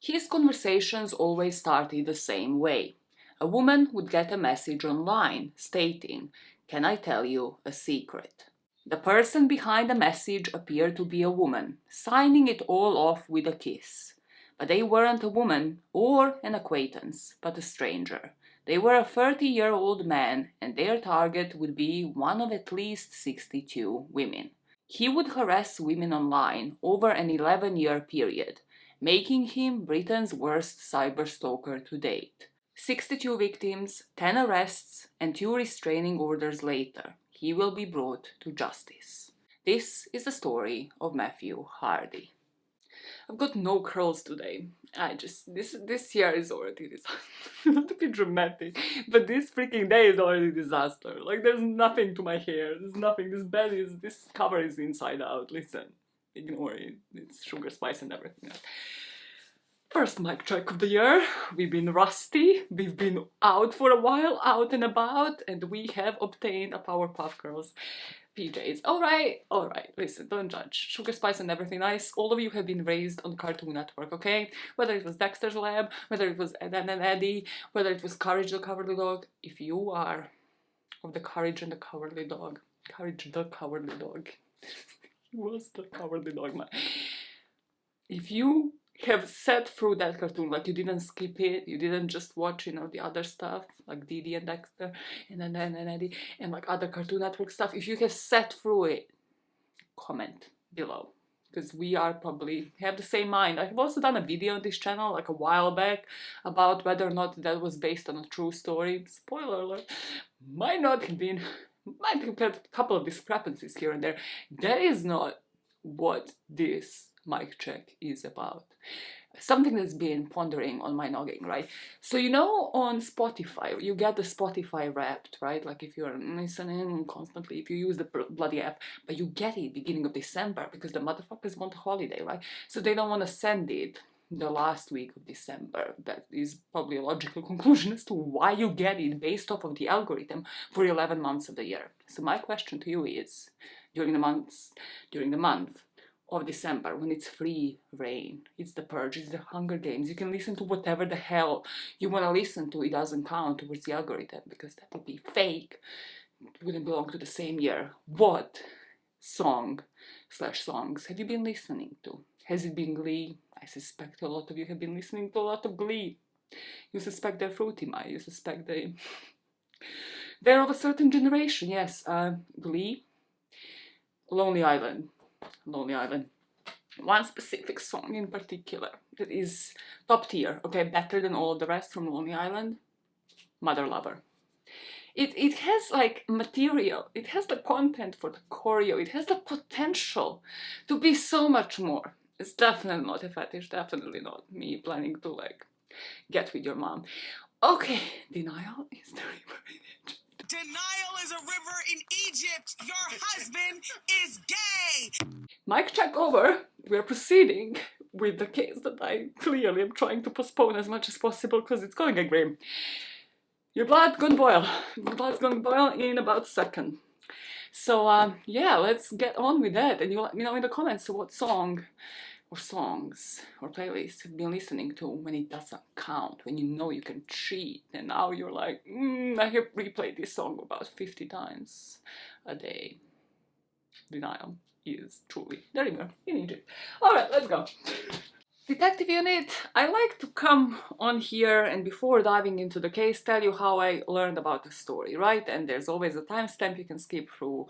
His conversations always started the same way. A woman would get a message online stating, "Can I tell you a secret?" The person behind the message appeared to be a woman, signing it all off with a kiss. But they weren't a woman or an acquaintance, but a stranger. They were a 30-year-old man, and their target would be one of at least 62 women. He would harass women online over an 11-year period, making him Britain's worst cyberstalker to date. 62 victims, 10 arrests, and 2 restraining orders later, he will be brought to justice. This is the story of Matthew Hardy. I've got no curls today. This year is already disaster. Not to be dramatic, but this freaking day is already disaster. Like, there's nothing to my hair. There's nothing. This cover is inside out. Listen, ignore it. It's sugar, spice, and everything else. First mic check of the year. We've been rusty, we've been out for a while, out and about, and we have obtained a Powerpuff Girls PJs. Alright, listen, don't judge. Sugar, spice, and everything nice. All of you have been raised on Cartoon Network, okay? Whether it was Dexter's Lab, whether it was Ed and Eddie, whether it was Courage the Cowardly Dog. If you are of the Courage and the Cowardly Dog, Courage the Cowardly Dog. He was the Cowardly Dog, man. If you have sat through that cartoon, like you didn't skip it, you didn't just watch, you know, the other stuff, like Dee Dee and Dexter, and then Eddie, and like other Cartoon Network stuff, if you have sat through it, comment below, because we are probably have the same mind. I've also done a video on this channel, like a while back, about whether or not that was based on a true story. Spoiler alert, might have had a couple of discrepancies here and there. That is not what this mic check is about. Something that's been pondering on my noggin, right? So, you know, on Spotify, you get the Spotify Wrapped, right? Like if you're listening constantly, if you use the bloody app, but you get it beginning of December because the motherfuckers want a holiday, right? So they don't want to send it the last week of December. That is probably a logical conclusion as to why you get it based off of the algorithm for 11 months of the year. So my question to you is, during the month of December, when it's free reign, it's the Purge, it's the Hunger Games, you can listen to whatever the hell you want to listen to. It doesn't count towards the algorithm because that would be fake. It wouldn't belong to the same year. What songs have you been listening to? Has it been Glee? I suspect a lot of you have been listening to a lot of Glee. You suspect they're fruity, you suspect they're of a certain generation. Yes, Glee, Lonely Island. One specific song in particular that is top tier, okay, better than all of the rest from Lonely Island, Mother Lover. It has like material, it has the content for the choreo, it has the potential to be so much more. It's definitely not a fetish, definitely not me planning to like get with your mom. Okay, denial is the river in Egypt. Denial is a river in Egypt. Your husband is gay. Mic check over. We're proceeding with the case that I clearly am trying to postpone as much as possible because it's gonna get grim. Your blood's gonna boil. Your blood's gonna boil in about a second. So yeah, let's get on with that, and you let me know in the comments what song or songs or playlists you've been listening to when it doesn't count, when you know you can cheat, and now you're like, I have replayed this song about 50 times a day. Denial is truly the river in Egypt. Alright, let's go. Detective Unit, I like to come on here and before diving into the case tell you how I learned about the story, right? And there's always a timestamp, you can skip through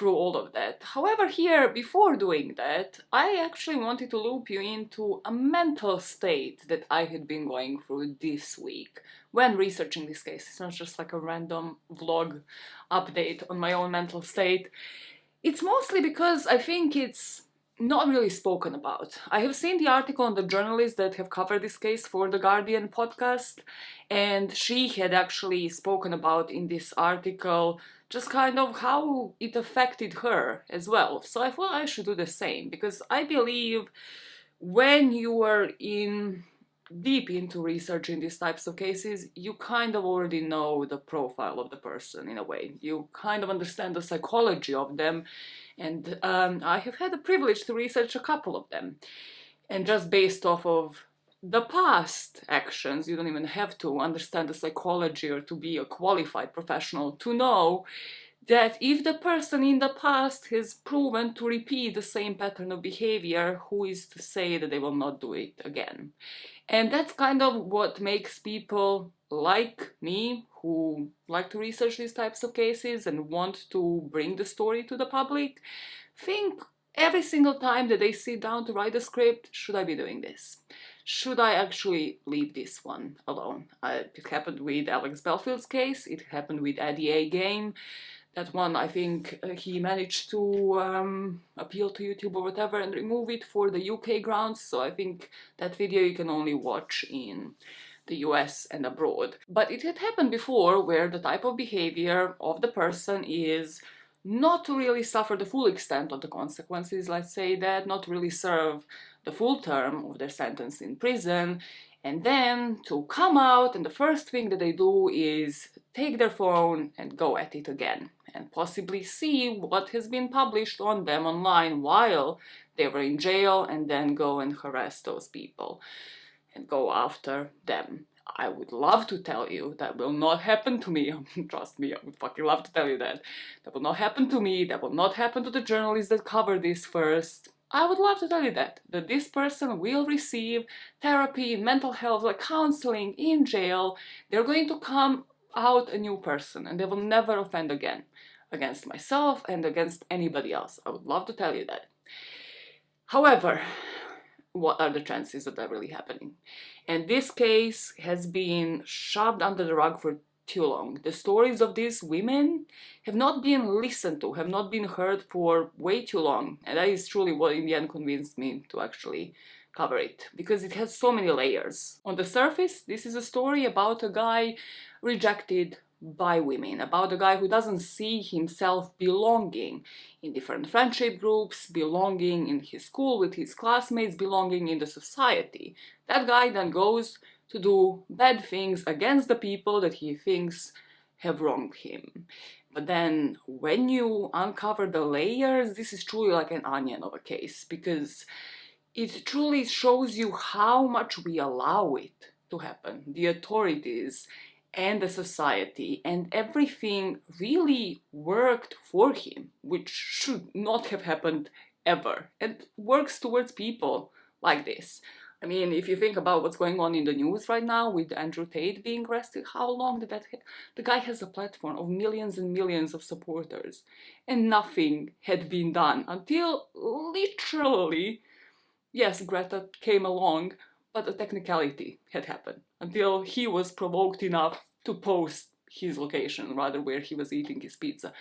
all of that. However, here, before doing that, I actually wanted to loop you into a mental state that I had been going through this week when researching this case. It's not just like a random vlog update on my own mental state. It's mostly because I think it's not really spoken about. I have seen the article on the journalist that have covered this case for the Guardian podcast, and she had actually spoken about in this article just kind of how it affected her as well. So I thought I should do the same, because I believe when you are deep into researching these types of cases, you kind of already know the profile of the person in a way. You kind of understand the psychology of them, and I have had the privilege to research a couple of them. And just based off of the past actions, you don't even have to understand the psychology or to be a qualified professional to know that if the person in the past has proven to repeat the same pattern of behavior, who is to say that they will not do it again? And that's kind of what makes people like me, who like to research these types of cases and want to bring the story to the public, think every single time that they sit down to write a script, should I be doing this? Should I actually leave this one alone? It happened with Alex Belfield's case, it happened with Eddie A. Game. That one, I think he managed to appeal to YouTube or whatever and remove it for the UK grounds, so I think that video you can only watch in the US and abroad. But it had happened before where the type of behavior of the person is not to really suffer the full extent of the consequences, let's say that, not really serve the full term of their sentence in prison, and then to come out and the first thing that they do is take their phone and go at it again and possibly see what has been published on them online while they were in jail and then go and harass those people and go after them. I would love to tell you that will not happen to me. Trust me, I would fucking love to tell you that. That will not happen to me. That will not happen to the journalists that cover this first. I would love to tell you that this person will receive therapy, mental health, like counseling in jail. They're going to come out a new person and they will never offend again against myself and against anybody else. I would love to tell you that. However, what are the chances of that really happening? And this case has been shoved under the rug for too long. The stories of these women have not been listened to, have not been heard for way too long. And that is truly what in the end convinced me to actually cover it, because it has so many layers. On the surface, this is a story about a guy rejected by women, about a guy who doesn't see himself belonging in different friendship groups, belonging in his school with his classmates, belonging in the society. That guy then goes to do bad things against the people that he thinks have wronged him. But then when you uncover the layers, this is truly like an onion of a case, because it truly shows you how much we allow it to happen. The authorities and the society and everything really worked for him, which should not have happened ever, and works towards people like this. I mean, if you think about what's going on in the news right now with Andrew Tate being arrested, how long did that take? The guy has a platform of millions and millions of supporters, and nothing had been done until literally, yes, Greta came along, but a technicality had happened until he was provoked enough to post his location, rather, where he was eating his pizza.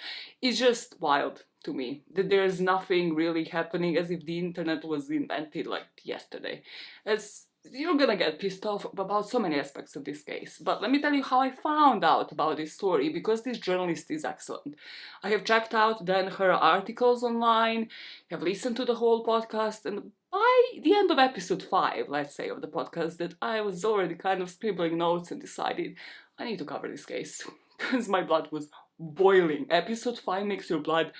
It's just wild to me that there's nothing really happening, as if the internet was invented like yesterday. As you're gonna get pissed off about so many aspects of this case. But let me tell you how I found out about this story, because this journalist is excellent. I have checked out then her articles online, have listened to the whole podcast, and by the end of episode 5, let's say, of the podcast, that I was already kind of scribbling notes and decided I need to cover this case, because my blood was boiling. Episode 5 makes your blood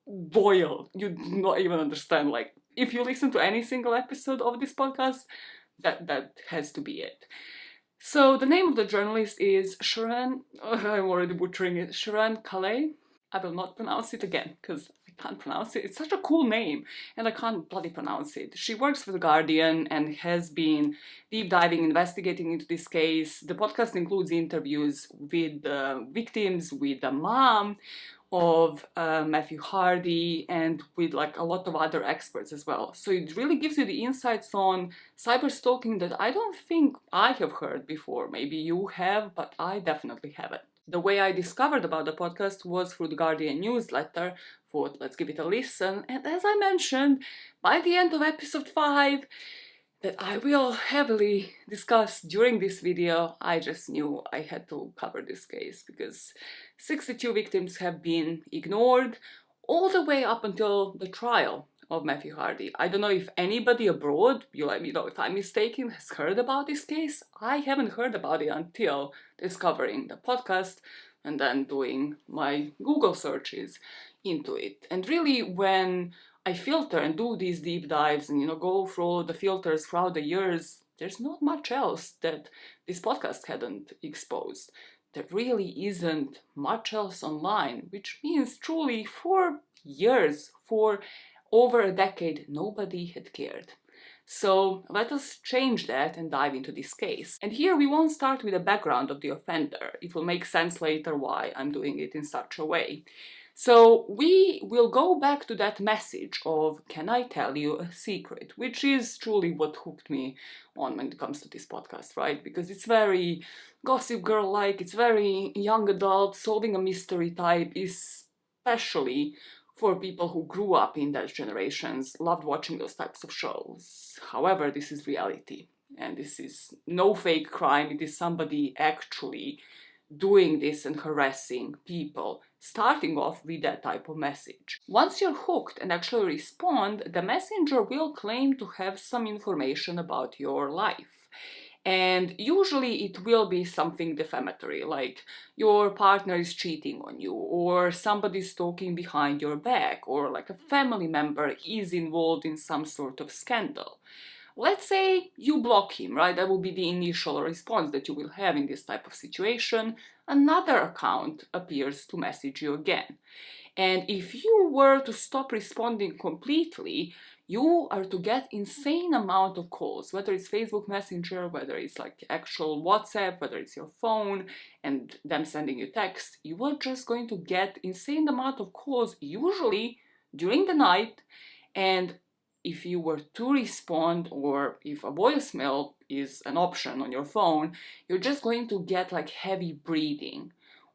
boil. You do not even understand. Like, if you listen to any single episode of this podcast, that has to be it. So the name of the journalist is Sharon, I'm already butchering it, Sharon Calais. I will not pronounce it again, because I can't pronounce it. It's such a cool name, and I can't bloody pronounce it. She works for The Guardian and has been deep diving, investigating into this case. The podcast includes interviews with the victims, with the mom of Matthew Hardy, and with like a lot of other experts as well. So it really gives you the insights on cyberstalking that I don't think I have heard before. Maybe you have, but I definitely haven't. The way I discovered about the podcast was through the Guardian newsletter. Thought, let's give it a listen. And as I mentioned, by the end of episode 5, that I will heavily discuss during this video, I just knew I had to cover this case, because 62 victims have been ignored all the way up until the trial of Matthew Hardy. I don't know if anybody abroad, you let me know if I'm mistaken, has heard about this case. I haven't heard about it until discovering the podcast and then doing my Google searches into it. And really, when I filter and do these deep dives and, go through the filters throughout the years, there's not much else that this podcast hadn't exposed. There really isn't much else online, which means truly for years, for over a decade, nobody had cared. So let us change that and dive into this case. And here we won't start with the background of the offender. It will make sense later why I'm doing it in such a way. So we will go back to that message of, can I tell you a secret? Which is truly what hooked me on when it comes to this podcast, right? Because it's very Gossip Girl-like, it's very young adult, solving a mystery type, especially for people who grew up in those generations, loved watching those types of shows. However, this is reality. And this is no fake crime, it is somebody actually doing this and harassing people, starting off with that type of message. Once you're hooked and actually respond, the messenger will claim to have some information about your life. And usually it will be something defamatory, like your partner is cheating on you, or somebody's talking behind your back, or like a family member is involved in some sort of scandal. Let's say you block him, right? That will be the initial response that you will have in this type of situation. Another account appears to message you again. And if you were to stop responding completely, you are to get insane amount of calls, whether it's Facebook Messenger, whether it's like actual WhatsApp, whether it's your phone and them sending you text. You are just going to get insane amount of calls, usually during the night. And if you were to respond, or if a voicemail is an option on your phone, you're just going to get like heavy breathing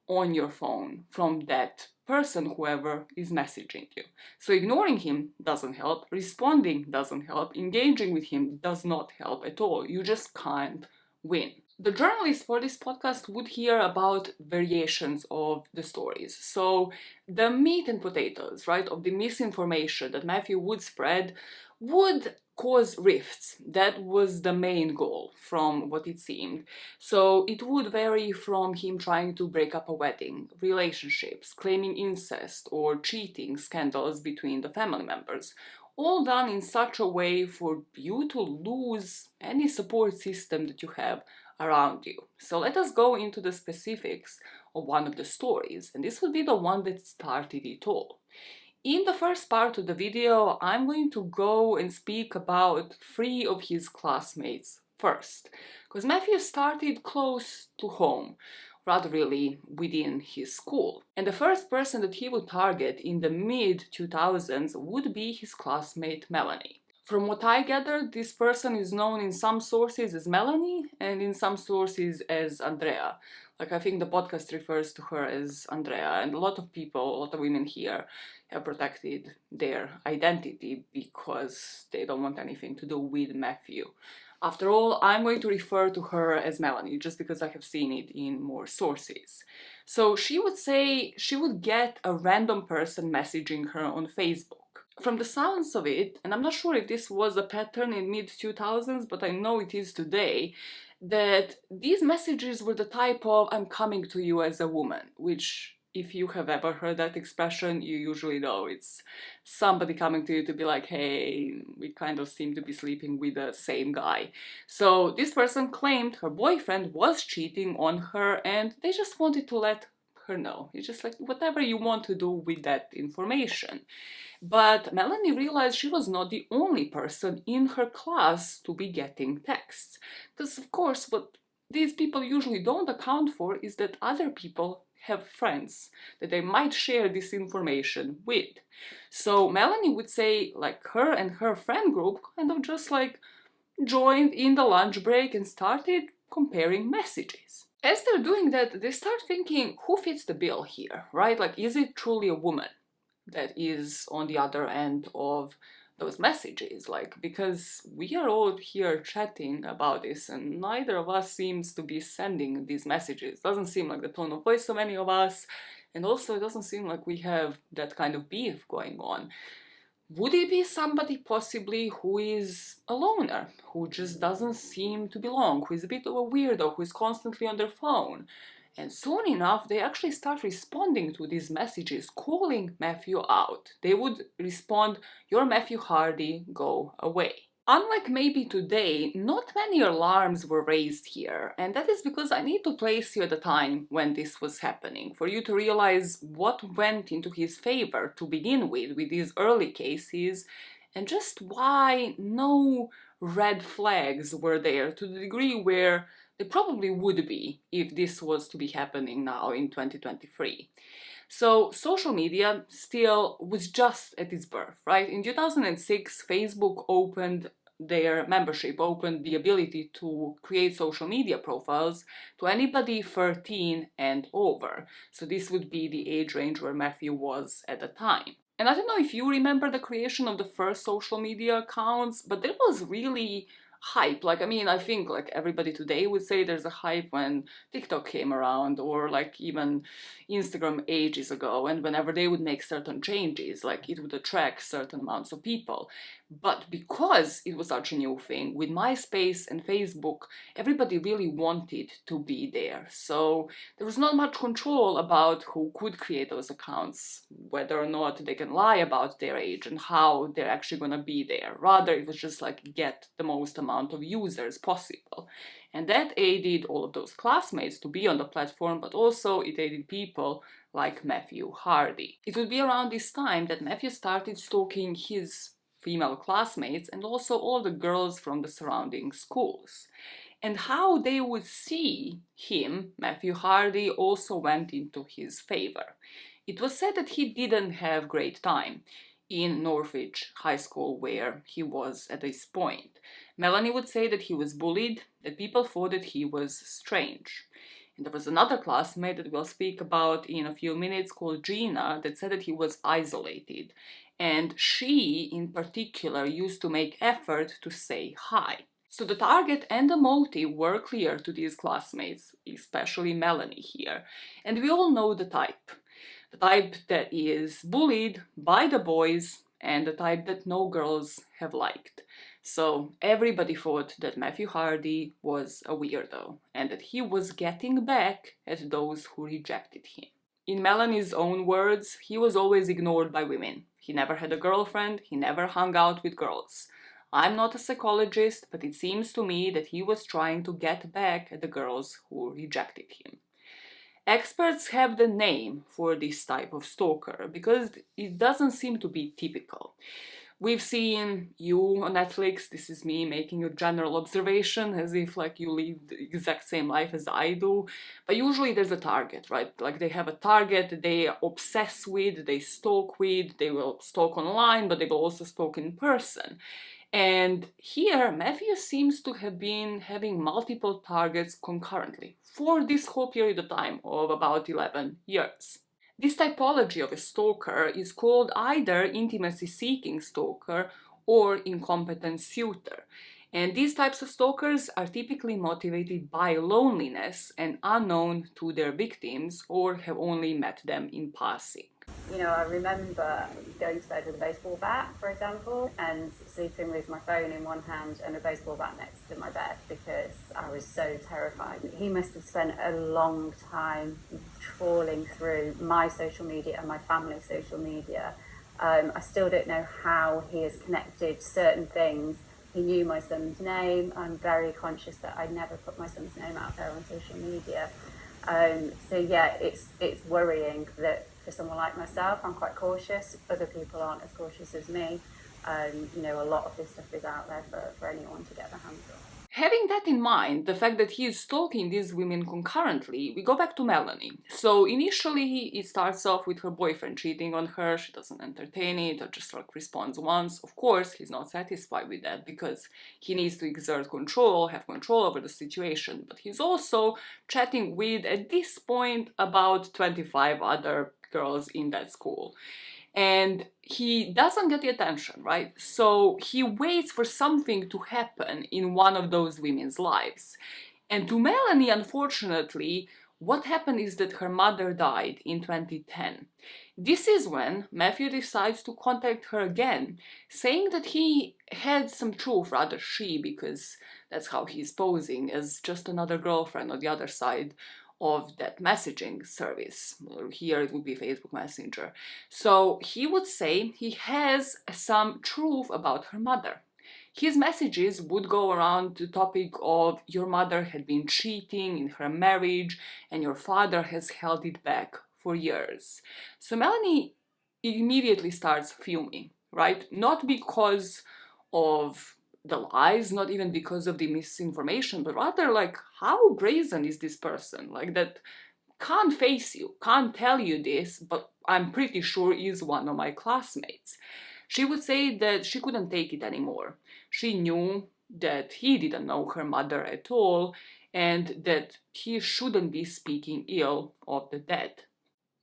on your phone from that person, whoever is messaging you. So ignoring him doesn't help, responding doesn't help, engaging with him does not help at all. You just can't win. The journalist for this podcast would hear about variations of the stories. So the meat and potatoes, right, of the misinformation that Matthew would spread would cause rifts. That was the main goal from what it seemed. So it would vary from him trying to break up a wedding, relationships, claiming incest or cheating scandals between the family members, all done in such a way for you to lose any support system that you have around you. So let us go into the specifics of one of the stories, and this will be the one that started it all. In the first part of the video, I'm going to go and speak about 3 of his classmates first, because Matthew started close to home, rather really within his school. And the first person that he would target in the mid-2000s would be his classmate Melanie. From what I gathered, this person is known in some sources as Melanie and in some sources as Andrea. Like, I think the podcast refers to her as Andrea, and a lot of people, a lot of women here have protected their identity because they don't want anything to do with Matthew. After all, I'm going to refer to her as Melanie just because I have seen it in more sources. So she would say she would get a random person messaging her on Facebook. From the sounds of it, and I'm not sure if this was a pattern in mid-2000s, but I know it is today, that these messages were the type of, I'm coming to you as a woman, which, if you have ever heard that expression, you usually know it's somebody coming to you to be like, hey, we kind of seem to be sleeping with the same guy. So this person claimed her boyfriend was cheating on her and they just wanted to let her know. It's just like, whatever you want to do with that information. But Melanie realized she was not the only person in her class to be getting texts. Because, of course, what these people usually don't account for is that other people have friends that they might share this information with. So Melanie would say, like, her and her friend group kind of just like joined in the lunch break and started comparing messages. As they're doing that, they start thinking, who fits the bill here, right? Like, is it truly a woman that is on the other end of those messages? Like, because we are all here chatting about this and neither of us seems to be sending these messages. Doesn't seem like the tone of voice of many of us, and also it doesn't seem like we have that kind of beef going on. Would it be somebody possibly who is a loner, who just doesn't seem to belong, who is a bit of a weirdo, who is constantly on their phone? And soon enough, they actually start responding to these messages, calling Matthew out. They would respond, "You're Matthew Hardy, go away." Unlike maybe today, not many alarms were raised here, and that is because I need to place you at the time when this was happening, for you to realize what went into his favor to begin with these early cases, and just why no red flags were there to the degree where they probably would be if this was to be happening now in 2023. So social media still was just at its birth, right? In 2006, Facebook opened their membership, opened the ability to create social media profiles to anybody 13 and over. So this would be the age range where Matthew was at the time. And I don't know if you remember the creation of the first social media accounts, but there was really hype. Like, I mean, I think like everybody today would say there's a hype when TikTok came around, or like even Instagram ages ago, and whenever they would make certain changes, like it would attract certain amounts of people. But because it was such a new thing, with MySpace and Facebook, everybody really wanted to be there. So there was not much control about who could create those accounts, whether or not they can lie about their age and how they're actually going to be there. Rather, it was just like get the most amount of users possible. And that aided all of those classmates to be on the platform, but also it aided people like Matthew Hardy. It would be around this time that Matthew started stalking his female classmates and also all the girls from the surrounding schools. And how they would see him, Matthew Hardy, also went into his favor. It was said that he didn't have great time in Norwich High School where he was at this point. Melanie would say that he was bullied, that people thought that he was strange. And there was another classmate that we'll speak about in a few minutes called Gina that said that he was isolated. And she, in particular, used to make effort to say hi. So the target and the motive were clear to these classmates, especially Melanie here. And we all know the type. The type that is bullied by the boys and the type that no girls have liked. So everybody thought that Matthew Hardy was a weirdo and that he was getting back at those who rejected him. In Melanie's own words, he was always ignored by women. He never had a girlfriend, he never hung out with girls. I'm not a psychologist, but it seems to me that he was trying to get back at the girls who rejected him. Experts have the name for this type of stalker because it doesn't seem to be typical. We've seen You on Netflix, this is me making a general observation as if like you live the exact same life as I do, but usually there's a target, right? Like they have a target they obsess with, they stalk with, they will stalk online, but they will also stalk in person. And here, Matthew seems to have been having multiple targets concurrently for this whole period of time of about 11 years. This typology of a stalker is called either intimacy-seeking stalker or incompetent suitor. And these types of stalkers are typically motivated by loneliness and unknown to their victims or have only met them in passing. You know, I remember going to bed with a baseball bat, for example, and sleeping with my phone in one hand and a baseball bat next to my bed because I was so terrified. He must have spent a long time trawling through my social media and my family's social media. I still don't know how he has connected certain things. He knew my son's name. I'm very conscious that I never put my son's name out there on social media. So yeah, it's worrying that for someone like myself, I'm quite cautious. Other people aren't as cautious as me. You know, a lot of this stuff is out there for anyone to get their hands on. Having that in mind, the fact that he is stalking these women concurrently, we go back to Melanie. So initially it starts off with her boyfriend cheating on her, she doesn't entertain it or just like responds once. Of course, he's not satisfied with that because he needs to exert control, have control over the situation, but he's also chatting with, at this point, about 25 other girls in that school. And he doesn't get the attention, right? So he waits for something to happen in one of those women's lives. And to Melanie, unfortunately, what happened is that her mother died in 2010. This is when Matthew decides to contact her again, saying that he had some truth, rather she, because that's how he's posing, as just another girlfriend on the other side of that messaging service. Here it would be Facebook Messenger. So he would say he has some truth about her mother. His messages would go around the topic of your mother had been cheating in her marriage and your father has held it back for years. So Melanie immediately starts fuming, right? Not because of the lies, not even because of the misinformation, but rather like, how brazen is this person? Like, that can't face you, can't tell you this, but I'm pretty sure is one of my classmates. She would say that she couldn't take it anymore. She knew that he didn't know her mother at all and that he shouldn't be speaking ill of the dead.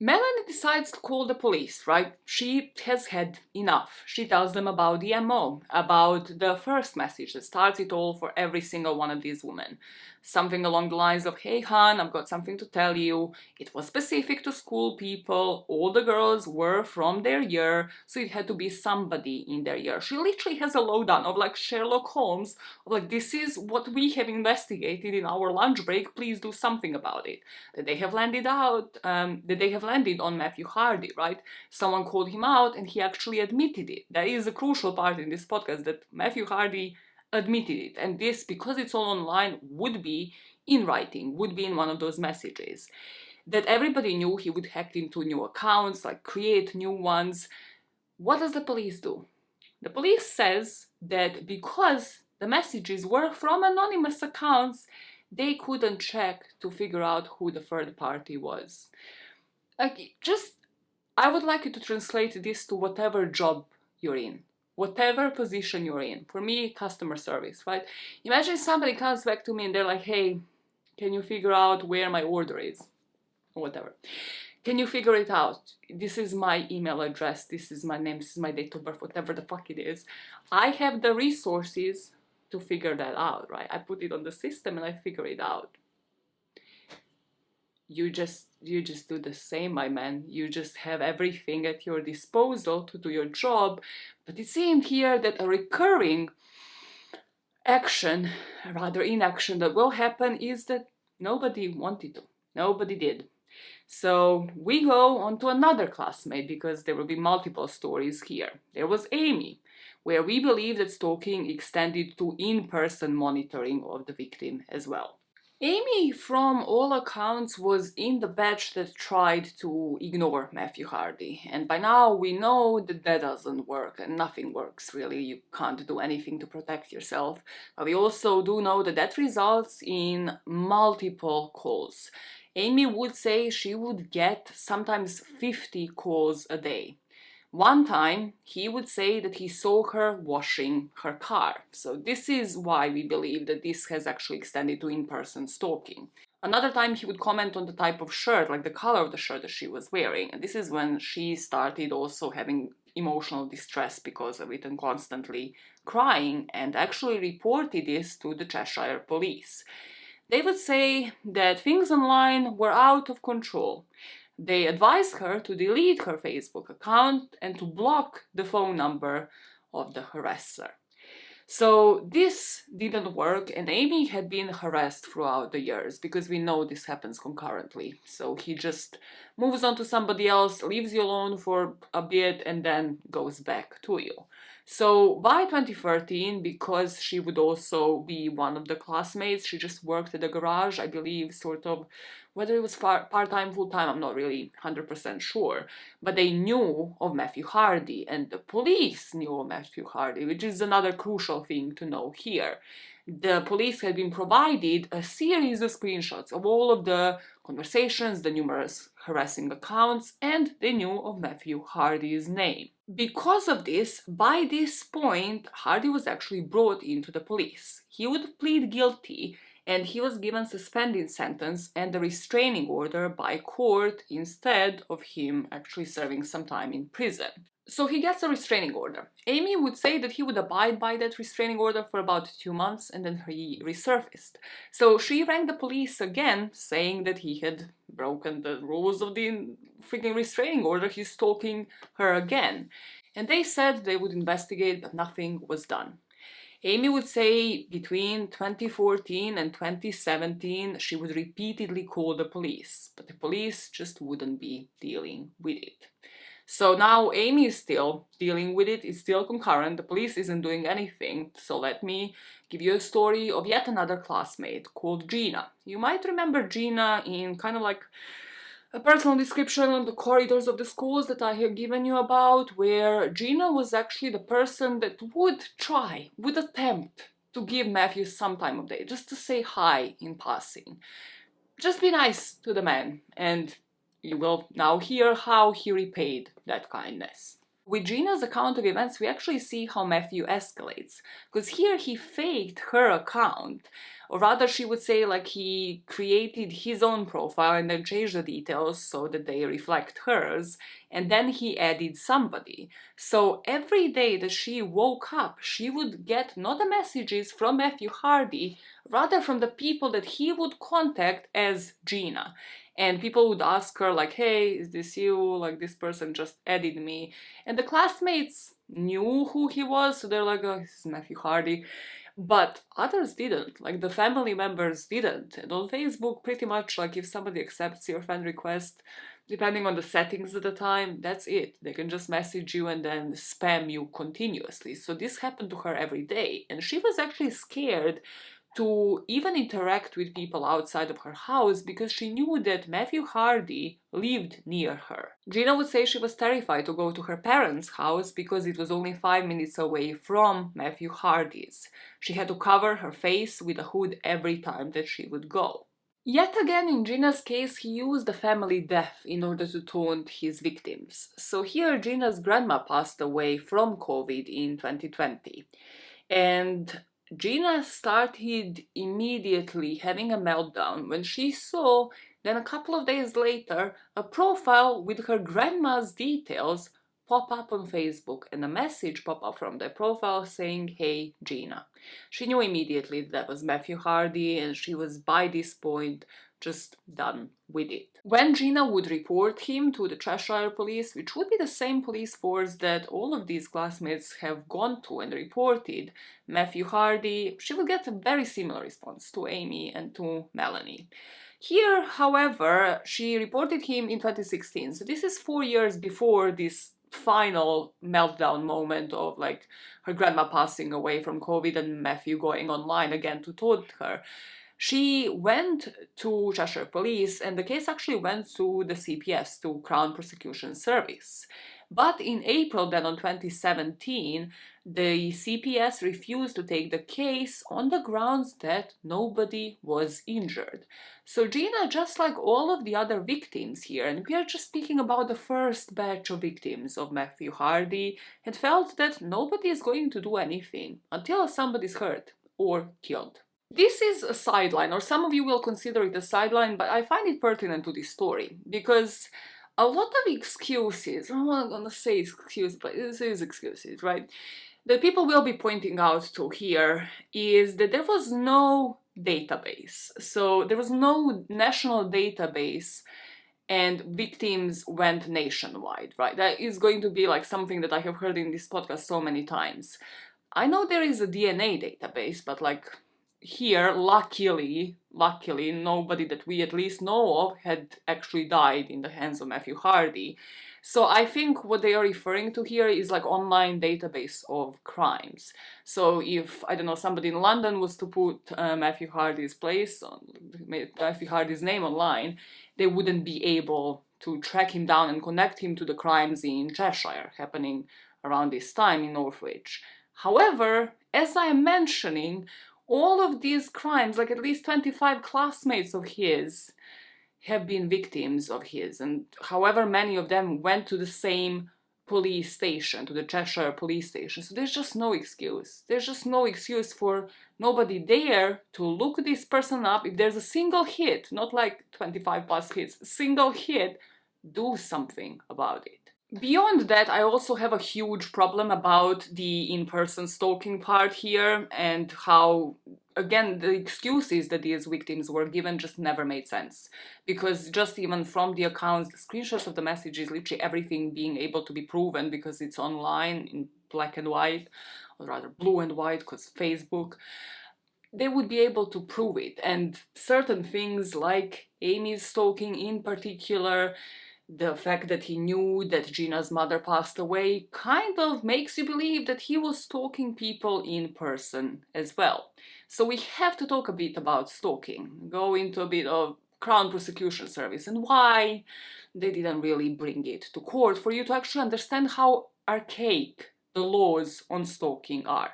Melanie decides to call the police, right? She has had enough. She tells them about the MO, about the first message that starts it all for every single one of these women. Something along the lines of, hey hon, I've got something to tell you. It was specific to school people. All the girls were from their year, so it had to be somebody in their year. She literally has a lowdown of like Sherlock Holmes, of like, this is what we have investigated in our lunch break, please do something about it. That they have landed on Matthew Hardy, right? Someone called him out and he actually admitted it. That is a crucial part in this podcast, that Matthew Hardy admitted it. And this, because it's all online, would be in writing, would be in one of those messages. That everybody knew he would hack into new accounts, like create new ones. What does the police do? The police says that because the messages were from anonymous accounts, they couldn't check to figure out who the third party was. Like, I would like you to translate this to whatever job you're in, whatever position you're in. For me, customer service, right? Imagine somebody comes back to me and they're like, hey, can you figure out where my order is? Or whatever. Can you figure it out? This is my email address, this is my name, this is my date of birth, whatever the fuck it is. I have the resources to figure that out, right? I put it on the system and I figure it out. You just do the same, my man. You just have everything at your disposal to do your job. But it seemed here that a recurring action, rather inaction, that will happen is that nobody wanted to. Nobody did. So we go on to another classmate, because there will be multiple stories here. There was Amy, where we believe that stalking extended to in-person monitoring of the victim as well. Amy, from all accounts, was in the batch that tried to ignore Matthew Hardy, and by now we know that that doesn't work, and nothing works really. You can't do anything to protect yourself. But we also do know that that results in multiple calls. Amy would say she would get sometimes 50 calls a day. One time, he would say that he saw her washing her car. So this is why we believe that this has actually extended to in-person stalking. Another time, he would comment on the type of shirt, like the color of the shirt that she was wearing. And this is when she started also having emotional distress because of it and constantly crying, and actually reported this to the Cheshire police. They would say that things online were out of control. They advised her to delete her Facebook account and to block the phone number of the harasser. So this didn't work, and Amy had been harassed throughout the years, because we know this happens concurrently. So he just moves on to somebody else, leaves you alone for a bit, and then goes back to you. So by 2013, because she would also be one of the classmates, she just worked at the garage, I believe, sort of, whether it was part-time, full-time, I'm not really 100% sure. But they knew of Matthew Hardy, and the police knew of Matthew Hardy, which is another crucial thing to know here. The police had been provided a series of screenshots of all of the conversations, the numerous harassing accounts, and they knew of Matthew Hardy's name. Because of this, by this point, Hardy was actually brought into the police. He would plead guilty, and he was given suspended sentence and a restraining order by court instead of him actually serving some time in prison. So he gets a restraining order. Amy would say that he would abide by that restraining order for about 2 months, and then he resurfaced. So she rang the police again, saying that he had broken the rules of the freaking restraining order. He's stalking her again. And they said they would investigate, but nothing was done. Amy would say between 2014 and 2017, she would repeatedly call the police, but the police just wouldn't be dealing with it. So now Amy is still dealing with it, it's still concurrent, the police isn't doing anything. So let me give you a story of yet another classmate called Gina. You might remember Gina in kind of like a personal description on the corridors of the schools that I have given you about, where Gina was actually the person that would attempt to give Matthew some time of day, just to say hi in passing. Just be nice to the man, and you will now hear how he repaid that kindness. With Gina's account of events, we actually see how Matthew escalates, because here he faked her account, or rather she would say like he created his own profile and then changed the details so that they reflect hers, and then he added somebody. So every day that she woke up, she would get not the messages from Matthew Hardy, rather from the people that he would contact as Gina. And people would ask her like, hey, is this you? Like, this person just added me. And the classmates knew who he was, so they're like, oh, this is Matthew Hardy. But others didn't, like the family members didn't. And on Facebook, pretty much like if somebody accepts your friend request, depending on the settings at the time, that's it. They can just message you and then spam you continuously. So this happened to her every day. And she was actually scared to even interact with people outside of her house because she knew that Matthew Hardy lived near her. Gina would say she was terrified to go to her parents' house because it was only 5 minutes away from Matthew Hardy's. She had to cover her face with a hood every time that she would go. Yet again, in Gina's case, he used the family death in order to taunt his victims. So here, Gina's grandma passed away from COVID in 2020. And Gina started immediately having a meltdown when she saw, then a couple of days later, a profile with her grandma's details pop up on Facebook and a message pop up from the profile saying, hey, Gina. She knew immediately that was Matthew Hardy and she was by this point just done with it. When Gina would report him to the Cheshire police, which would be the same police force that all of these classmates have gone to and reported Matthew Hardy, she would get a very similar response to Amy and to Melanie. Here, however, she reported him in 2016, so this is 4 years before this final meltdown moment of like her grandma passing away from COVID and Matthew going online again to taunt her. She went to Cheshire Police and the case actually went to the CPS, to Crown Prosecution Service. But in April then on 2017, the CPS refused to take the case on the grounds that nobody was injured. So Gina, just like all of the other victims here, and we are just speaking about the first batch of victims of Matthew Hardy, had felt that nobody is going to do anything until somebody's hurt or killed. This is a sideline, or some of you will consider it a sideline, but I find it pertinent to this story because a lot of excuses, I'm not gonna say excuses, but this is excuses, right? That people will be pointing out to here is that there was no database. So there was no national database and victims went nationwide, right? That is going to be like something that I have heard in this podcast so many times. I know there is a DNA database, but like here, luckily, nobody that we at least know of had actually died in the hands of Matthew Hardy. So I think what they are referring to here is like online database of crimes. So if, I don't know, somebody in London was to put Matthew Hardy's name online, they wouldn't be able to track him down and connect him to the crimes in Cheshire happening around this time in Northwich. However, as I am mentioning, all of these crimes, like at least 25 classmates of his, have been victims of his, and however many of them went to the same police station, to the Cheshire police station. So there's just no excuse. There's just no excuse for nobody there to look this person up. If there's a single hit, not like 25 plus hits, a single hit, do something about it. Beyond that, I also have a huge problem about the in-person stalking part here and how, again, the excuses that these victims were given just never made sense. Because just even from the accounts, the screenshots of the messages, literally everything being able to be proven because it's online in black and white, or rather blue and white because Facebook, they would be able to prove it. And certain things like Amy's stalking in particular, The fact that he knew that Gina's mother passed away kind of makes you believe that he was stalking people in person as well. So we have to talk a bit about stalking, go into a bit of Crown Prosecution Service and why they didn't really bring it to court, for you to actually understand how archaic the laws on stalking are.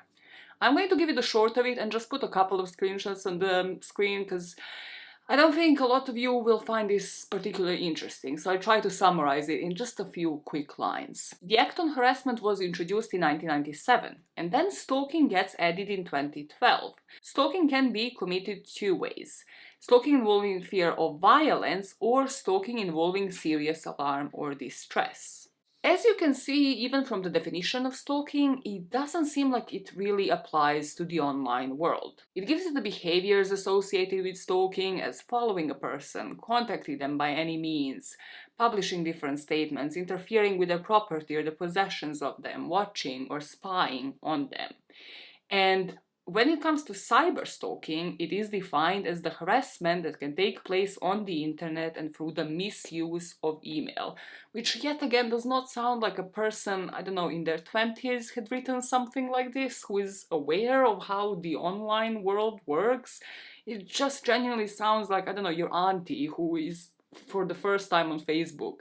I'm going to give you the short of it and just put a couple of screenshots on the screen because I don't think a lot of you will find this particularly interesting, so I try to summarize it in just a few quick lines. The Act on Harassment was introduced in 1997, and then stalking gets added in 2012. Stalking can be committed two ways: stalking involving fear of violence or stalking involving serious alarm or distress. As you can see, even from the definition of stalking, it doesn't seem like it really applies to the online world. It gives you the behaviors associated with stalking as following a person, contacting them by any means, publishing different statements, interfering with their property or the possessions of them, watching or spying on them. And when it comes to cyberstalking, it is defined as the harassment that can take place on the internet and through the misuse of email, which yet again does not sound like a person, I don't know, in their 20s had written something like this, who is aware of how the online world works. It just genuinely sounds like, I don't know, your auntie who is for the first time on Facebook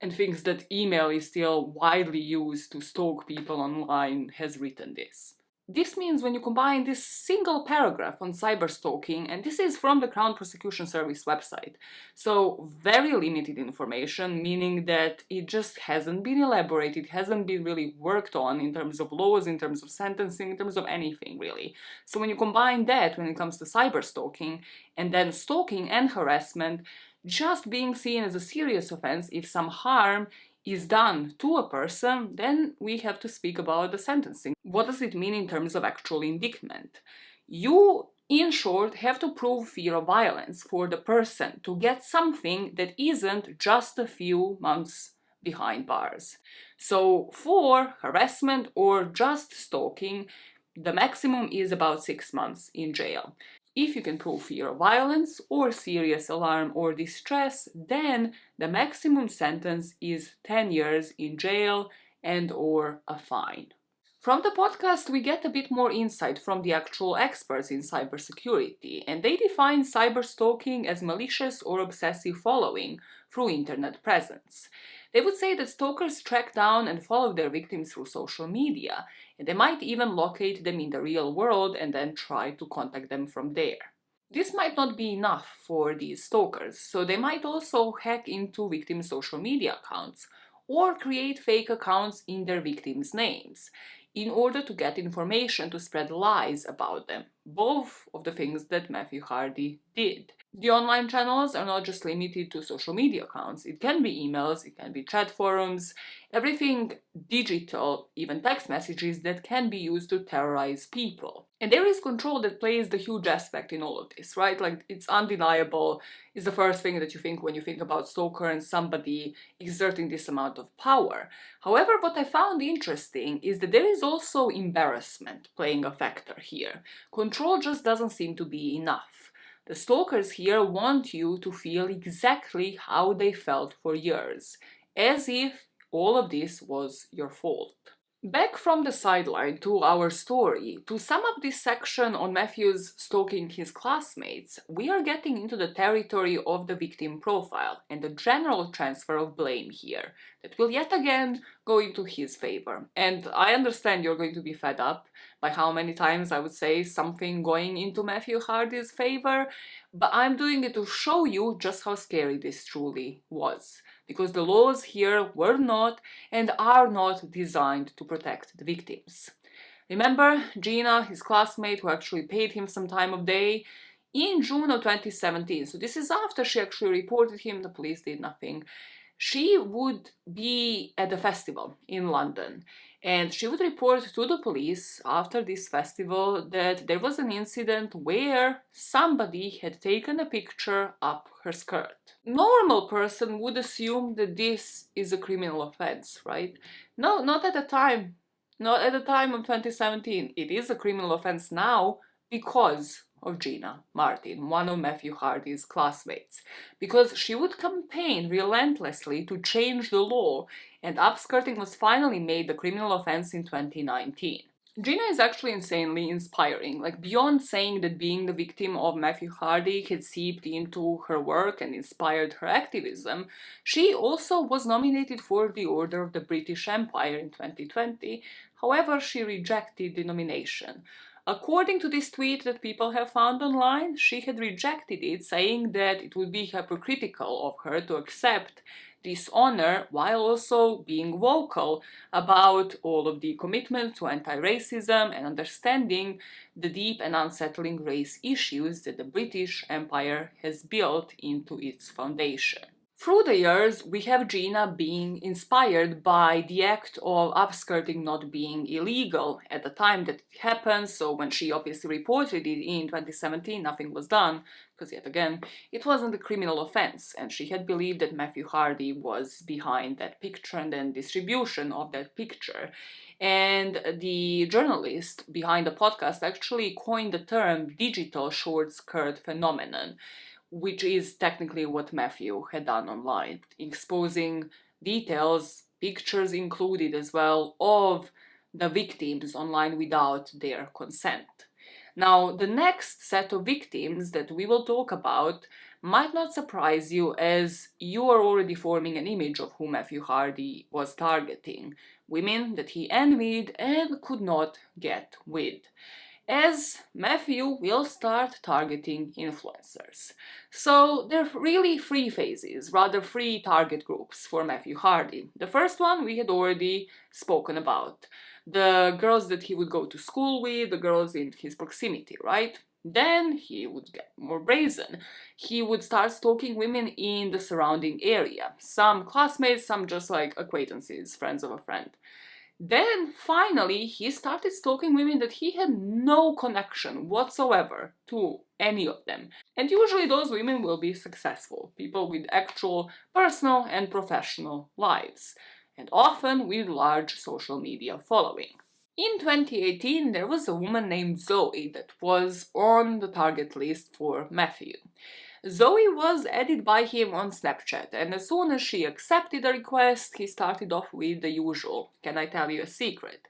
and thinks that email is still widely used to stalk people online has written this. This means when you combine this single paragraph on cyberstalking, and this is from the Crown Prosecution Service website, so very limited information, meaning that it just hasn't been elaborated, hasn't been really worked on in terms of laws, in terms of sentencing, in terms of anything really. So when you combine that when it comes to cyberstalking, and then stalking and harassment just being seen as a serious offense if some harm is done to a person, then we have to speak about the sentencing. What does it mean in terms of actual indictment? You, in short, have to prove fear of violence for the person to get something that isn't just a few months behind bars. So for harassment or just stalking, the maximum is about 6 months in jail. If you can prove fear of violence or serious alarm or distress, then the maximum sentence is 10 years in jail and or a fine. From the podcast, we get a bit more insight from the actual experts in cybersecurity, and they define cyberstalking as malicious or obsessive following through internet presence. They would say that stalkers track down and follow their victims through social media, and they might even locate them in the real world and then try to contact them from there. This might not be enough for these stalkers, so they might also hack into victims' social media accounts or create fake accounts in their victims' names in order to get information to spread lies about them, both of the things that Matthew Hardy did. The online channels are not just limited to social media accounts. It can be emails, it can be chat forums, everything digital, even text messages that can be used to terrorize people. And there is control that plays the huge aspect in all of this, right? Like, it's undeniable. It's the first thing that you think when you think about stalker and somebody exerting this amount of power. However, what I found interesting is that there is also embarrassment playing a factor here. Control just doesn't seem to be enough. The stalkers here want you to feel exactly how they felt for years, as if all of this was your fault. Back from the sideline to our story, to sum up this section on Matthew's stalking his classmates, we are getting into the territory of the victim profile and the general transfer of blame here that will yet again go into his favor. And I understand you're going to be fed up by how many times I would say something going into Matthew Hardy's favor, but I'm doing it to show you just how scary this truly was. Because the laws here were not and are not designed to protect the victims. Remember Gina, his classmate, who actually paid him some time of day in June of 2017. So this is after she actually reported him, the police did nothing. She would be at a festival in London, and she would report to the police after this festival that there was an incident where somebody had taken a picture up her skirt. Normal person would assume that this is a criminal offense, right? No, not at the time. Not at the time of 2017. It is a criminal offense now because of Gina Martin, one of Matthew Hardy's classmates, because she would campaign relentlessly to change the law, and upskirting was finally made a criminal offense in 2019. Gina is actually insanely inspiring. Like, beyond saying that being the victim of Matthew Hardy had seeped into her work and inspired her activism, she also was nominated for the Order of the British Empire in 2020. However, she rejected the nomination. According to this tweet that people have found online, she had rejected it, saying that it would be hypocritical of her to accept this honor while also being vocal about all of the commitment to anti-racism and understanding the deep and unsettling race issues that the British Empire has built into its foundation. Through the years, we have Gina being inspired by the act of upskirting not being illegal at the time that it happened, so when she obviously reported it in 2017, nothing was done, because yet again, it wasn't a criminal offense, and she had believed that Matthew Hardy was behind that picture and then distribution of that picture. And the journalist behind the podcast actually coined the term digital short skirt phenomenon, which is technically what Matthew had done online, exposing details, pictures included as well, of the victims online without their consent. Now, the next set of victims that we will talk about might not surprise you, as you are already forming an image of who Matthew Hardy was targeting: women that he envied and could not get with, as Matthew will start targeting influencers. So there are really three phases, rather three target groups for Matthew Hardy. The first one we had already spoken about: the girls that he would go to school with, the girls in his proximity, right? Then he would get more brazen. He would start stalking women in the surrounding area, some classmates, some just like acquaintances, friends of a friend. Then, finally, he started stalking women that he had no connection whatsoever to any of them. And usually those women will be successful, people with actual personal and professional lives, and often with large social media following. In 2018, there was a woman named Zoe that was on the target list for Matthew. Zoe was added by him on Snapchat, and as soon as she accepted the request, he started off with the usual, "Can I tell you a secret?"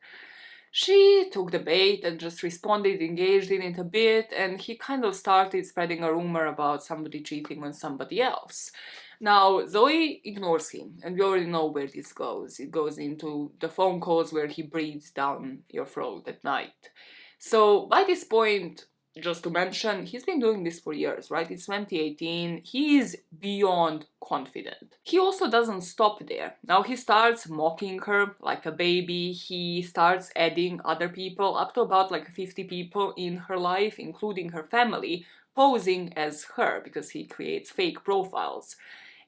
She took the bait and just responded, engaged in it a bit, and he kind of started spreading a rumor about somebody cheating on somebody else. Now, Zoe ignores him, and we already know where this goes. It goes into the phone calls where he breathes down your throat at night. So, by this point, just to mention, he's been doing this for years, right? It's 2018. He is beyond confident. He also doesn't stop there. Now he starts mocking her like a baby. He starts adding other people, up to about like 50 people in her life, including her family, posing as her, because he creates fake profiles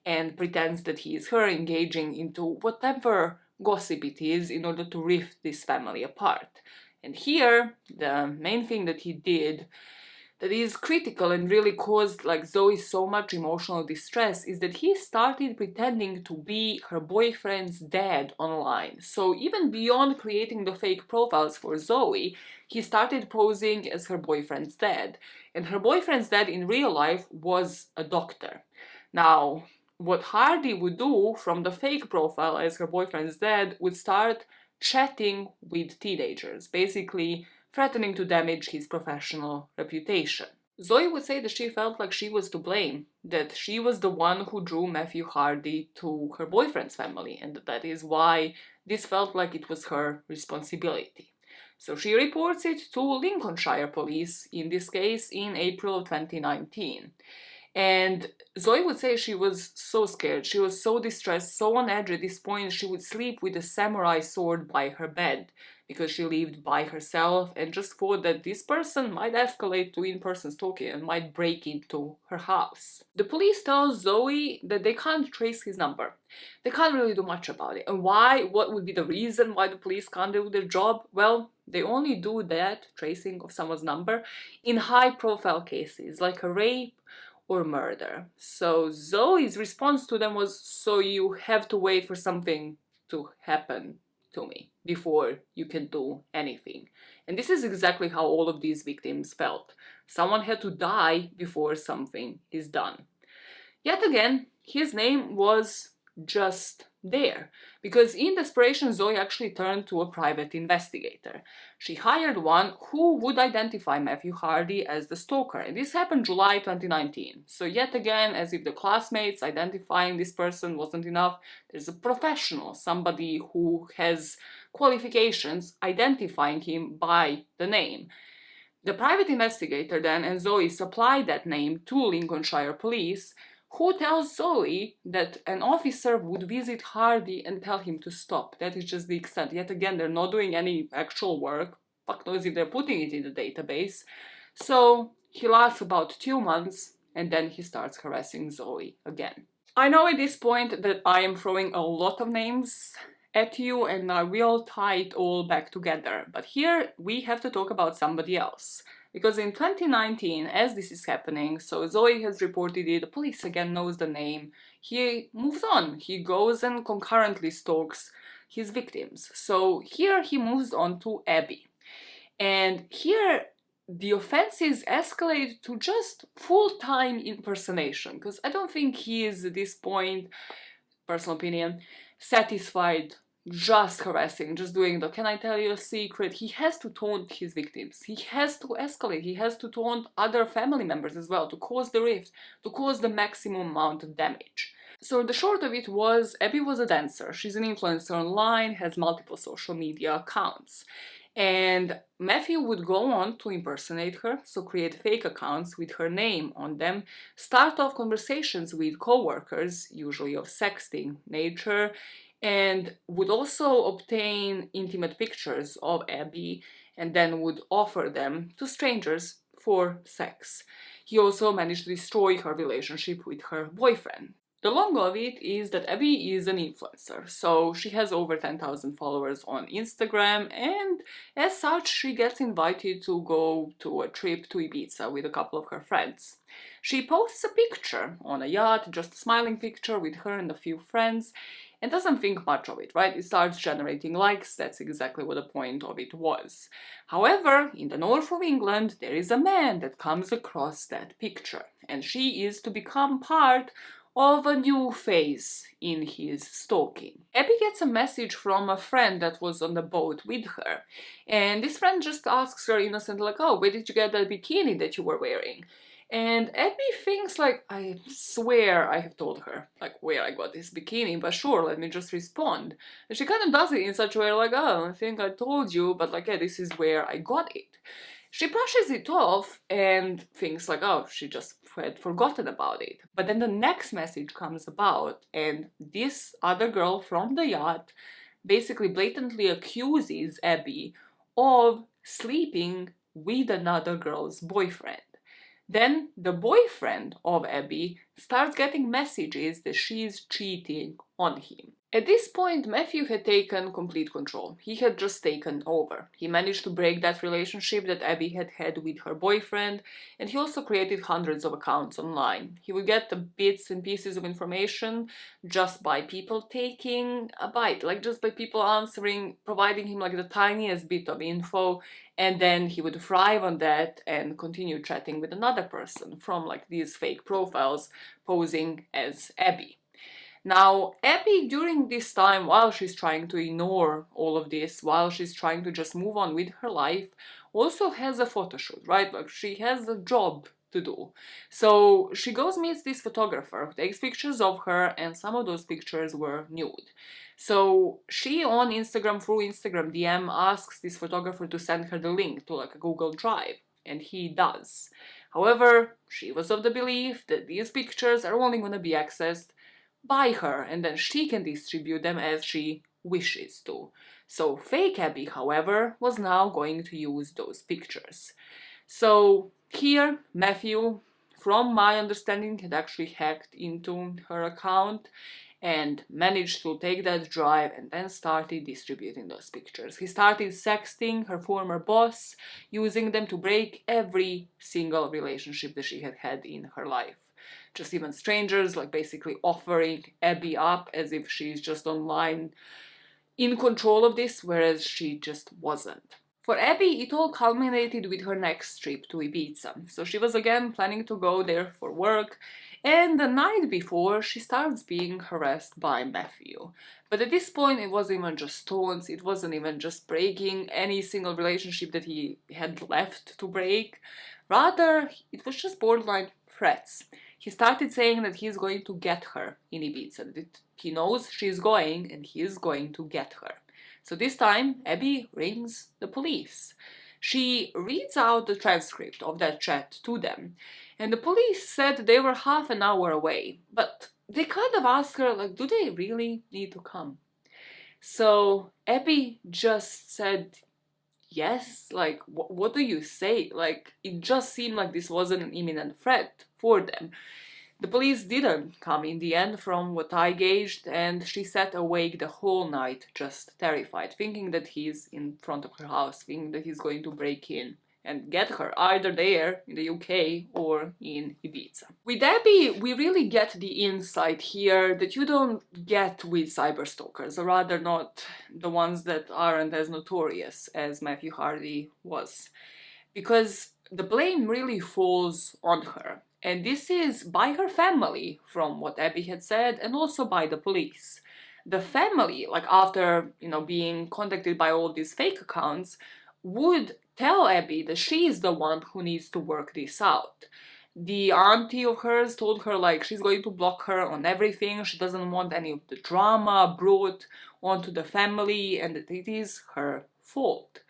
and pretends that he is her, engaging into whatever gossip it is in order to rift this family apart. And here, the main thing that he did that is critical and really caused like Zoe so much emotional distress is that he started pretending to be her boyfriend's dad online. So even beyond creating the fake profiles for Zoe, he started posing as her boyfriend's dad. And her boyfriend's dad in real life was a doctor. Now, what Hardy would do from the fake profile as her boyfriend's dad would start chatting with teenagers, basically threatening to damage his professional reputation. Zoe would say that she felt like she was to blame, that she was the one who drew Matthew Hardy to her boyfriend's family, and that is why this felt like it was her responsibility. So she reports it to Lincolnshire police, in this case in April of 2019. And Zoe would say she was so scared, she was so distressed, so on edge at this point, she would sleep with a samurai sword by her bed because she lived by herself and just thought that this person might escalate to in-person stalking and might break into her house. The police tell Zoe that they can't trace his number. They can't really do much about it. And why? What would be the reason why the police can't do their job? Well, they only do that, tracing of someone's number, in high-profile cases like a rape or murder. So Zoe's response to them was, so you have to wait for something to happen to me before you can do anything. And this is exactly how all of these victims felt. Someone had to die before something is done. Yet again, his name was just there, because in desperation Zoe actually turned to a private investigator. She hired one who would identify Matthew Hardy as the stalker, and this happened July 2019. So yet again, as if the classmates identifying this person wasn't enough, there's a professional, somebody who has qualifications, identifying him by the name. The private investigator then and Zoe supplied that name to Lincolnshire police, who tells Zoe that an officer would visit Hardy and tell him to stop. That is just the extent. Yet again, they're not doing any actual work. Fuck knows if they're putting it in the database. So he lasts about 2 months and then he starts harassing Zoe again. I know at this point that I am throwing a lot of names at you and I will tie it all back together. But here we have to talk about somebody else. Because in 2019, as this is happening, so Zoe has reported it, the police again knows the name, he moves on. He goes and concurrently stalks his victims. So here he moves on to Abby. And here the offenses escalate to just full-time impersonation. Because I don't think he is at this point, personal opinion, satisfied just harassing, just doing the can I tell you a secret. He has to taunt his victims. He has to escalate. He has to taunt other family members as well to cause the rift, to cause the maximum amount of damage. So the short of it was, Abby was a dancer. She's an influencer online, has multiple social media accounts. And Matthew would go on to impersonate her, so create fake accounts with her name on them, start off conversations with co-workers, usually of sexting nature, and would also obtain intimate pictures of Abby and then would offer them to strangers for sex. He also managed to destroy her relationship with her boyfriend. The long of it is that Abby is an influencer, so she has over 10,000 followers on Instagram, and as such she gets invited to go to a trip to Ibiza with a couple of her friends. She posts a picture on a yacht, just a smiling picture with her and a few friends, and doesn't think much of it, right? It starts generating likes, that's exactly what the point of it was. However, in the north of England, there is a man that comes across that picture, and she is to become part of a new phase in his stalking. Abby gets a message from a friend that was on the boat with her, and this friend just asks her innocently, like, oh, where did you get that bikini that you were wearing? And Abby thinks, like, I swear I have told her, like, where I got this bikini, but sure, let me just respond. And she kind of does it in such a way, like, oh, I think I told you, but like, yeah, this is where I got it. She brushes it off and thinks like, oh, she just had forgotten about it. But then the next message comes about, and this other girl from the yacht basically blatantly accuses Abby of sleeping with another girl's boyfriend. Then the boyfriend of Abby starts getting messages that she's cheating on him. At this point, Matthew had taken complete control. He had just taken over. He managed to break that relationship that Abby had had with her boyfriend, and he also created hundreds of accounts online. He would get the bits and pieces of information just by people taking a bite, like just by people answering, providing him like the tiniest bit of info, and then he would thrive on that and continue chatting with another person from like these fake profiles posing as Abby. Now, Abby, during this time, while she's trying to ignore all of this, while she's trying to just move on with her life, also has a photo shoot, right? Like, she has a job to do. So she goes meets this photographer, takes pictures of her, and some of those pictures were nude. So she on Instagram, through Instagram DM, asks this photographer to send her the link to like a Google Drive, and he does. However, she was of the belief that these pictures are only going to be accessed by her, and then she can distribute them as she wishes to. So fake Abby, however, was now going to use those pictures. So here, Matthew, from my understanding, had actually hacked into her account and managed to take that drive and then started distributing those pictures. He started sexting her former boss, using them to break every single relationship that she had had in her life. Just even strangers, like basically offering Abby up as if she's just online in control of this, whereas she just wasn't. For Abby, it all culminated with her next trip to Ibiza. So she was again planning to go there for work, and the night before, she starts being harassed by Matthew. But at this point, it wasn't even just taunts, it wasn't even just breaking any single relationship that he had left to break. Rather, it was just borderline threats. He started saying that he's going to get her in Ibiza, that he knows she's going and he is going to get her. So this time, Abby rings the police. She reads out the transcript of that chat to them, and the police said they were half an hour away, but they kind of asked her, like, do they really need to come? So Abby just said yes, like, what do you say? Like, it just seemed like this wasn't an imminent threat for them. The police didn't come in the end, from what I gauged, and she sat awake the whole night, just terrified, thinking that he's in front of her house, thinking that he's going to break in and get her, either there in the UK or in Ibiza. With Abby, we really get the insight here that you don't get with cyberstalkers, or rather not the ones that aren't as notorious as Matthew Hardy was, because the blame really falls on her. And this is by her family, from what Abby had said, and also by the police. The family, like after, being contacted by all these fake accounts, would tell Abby that she is the one who needs to work this out. The auntie of hers told her, like, she's going to block her on everything, she doesn't want any of the drama brought onto the family, and that it is her fault.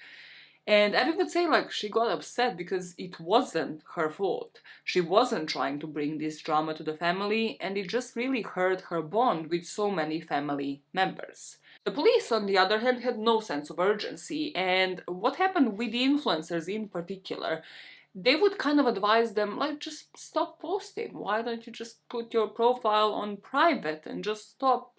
And Abby would say, like, she got upset because it wasn't her fault. She wasn't trying to bring this drama to the family, and it just really hurt her bond with so many family members. The police, on the other hand, had no sense of urgency, and what happened with the influencers in particular, they would kind of advise them, like, just stop posting. Why don't you just put your profile on private and just stop,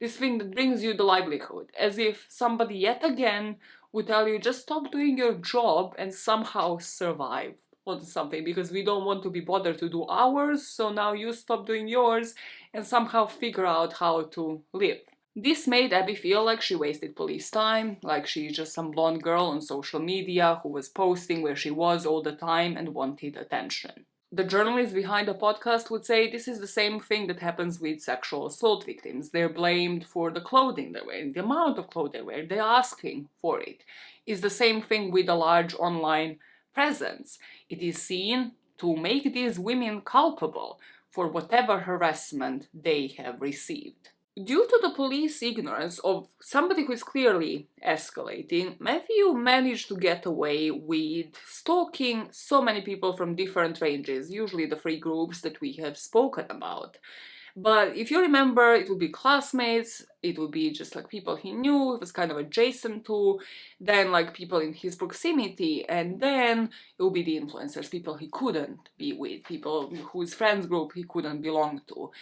this thing that brings you the livelihood? As if somebody yet again would tell you, just stop doing your job and somehow survive on something, because we don't want to be bothered to do ours, so now you stop doing yours and somehow figure out how to live. This made Abby feel like she wasted police time, like she's just some blonde girl on social media who was posting where she was all the time and wanted attention. The journalist behind the podcast would say this is the same thing that happens with sexual assault victims. They're blamed for the clothing they wear, the amount of clothes they wear, they're asking for it. It's the same thing with a large online presence. It is seen to make these women culpable for whatever harassment they have received. Due to the police ignorance of somebody who is clearly escalating, Matthew managed to get away with stalking so many people from different ranges, usually the three groups that we have spoken about. But if you remember, it would be classmates, it would be just like people he knew, it was kind of adjacent to, then like people in his proximity, and then it would be the influencers, people he couldn't be with, people whose friends group he couldn't belong to.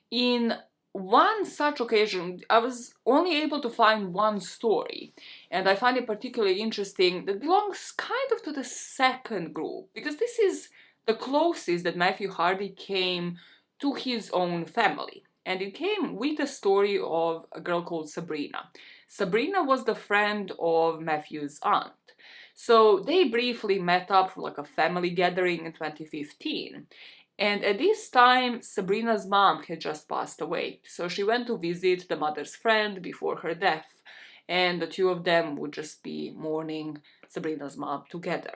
In one such occasion, I was only able to find one story, and I find it particularly interesting that belongs kind of to the second group, because this is the closest that Matthew Hardy came to his own family, and it came with the story of a girl called Sabrina. Sabrina was the friend of Matthew's aunt. So they briefly met up for like a family gathering in 2015. And at this time, Sabrina's mom had just passed away, so she went to visit the mother's friend before her death, and the two of them would just be mourning Sabrina's mom together.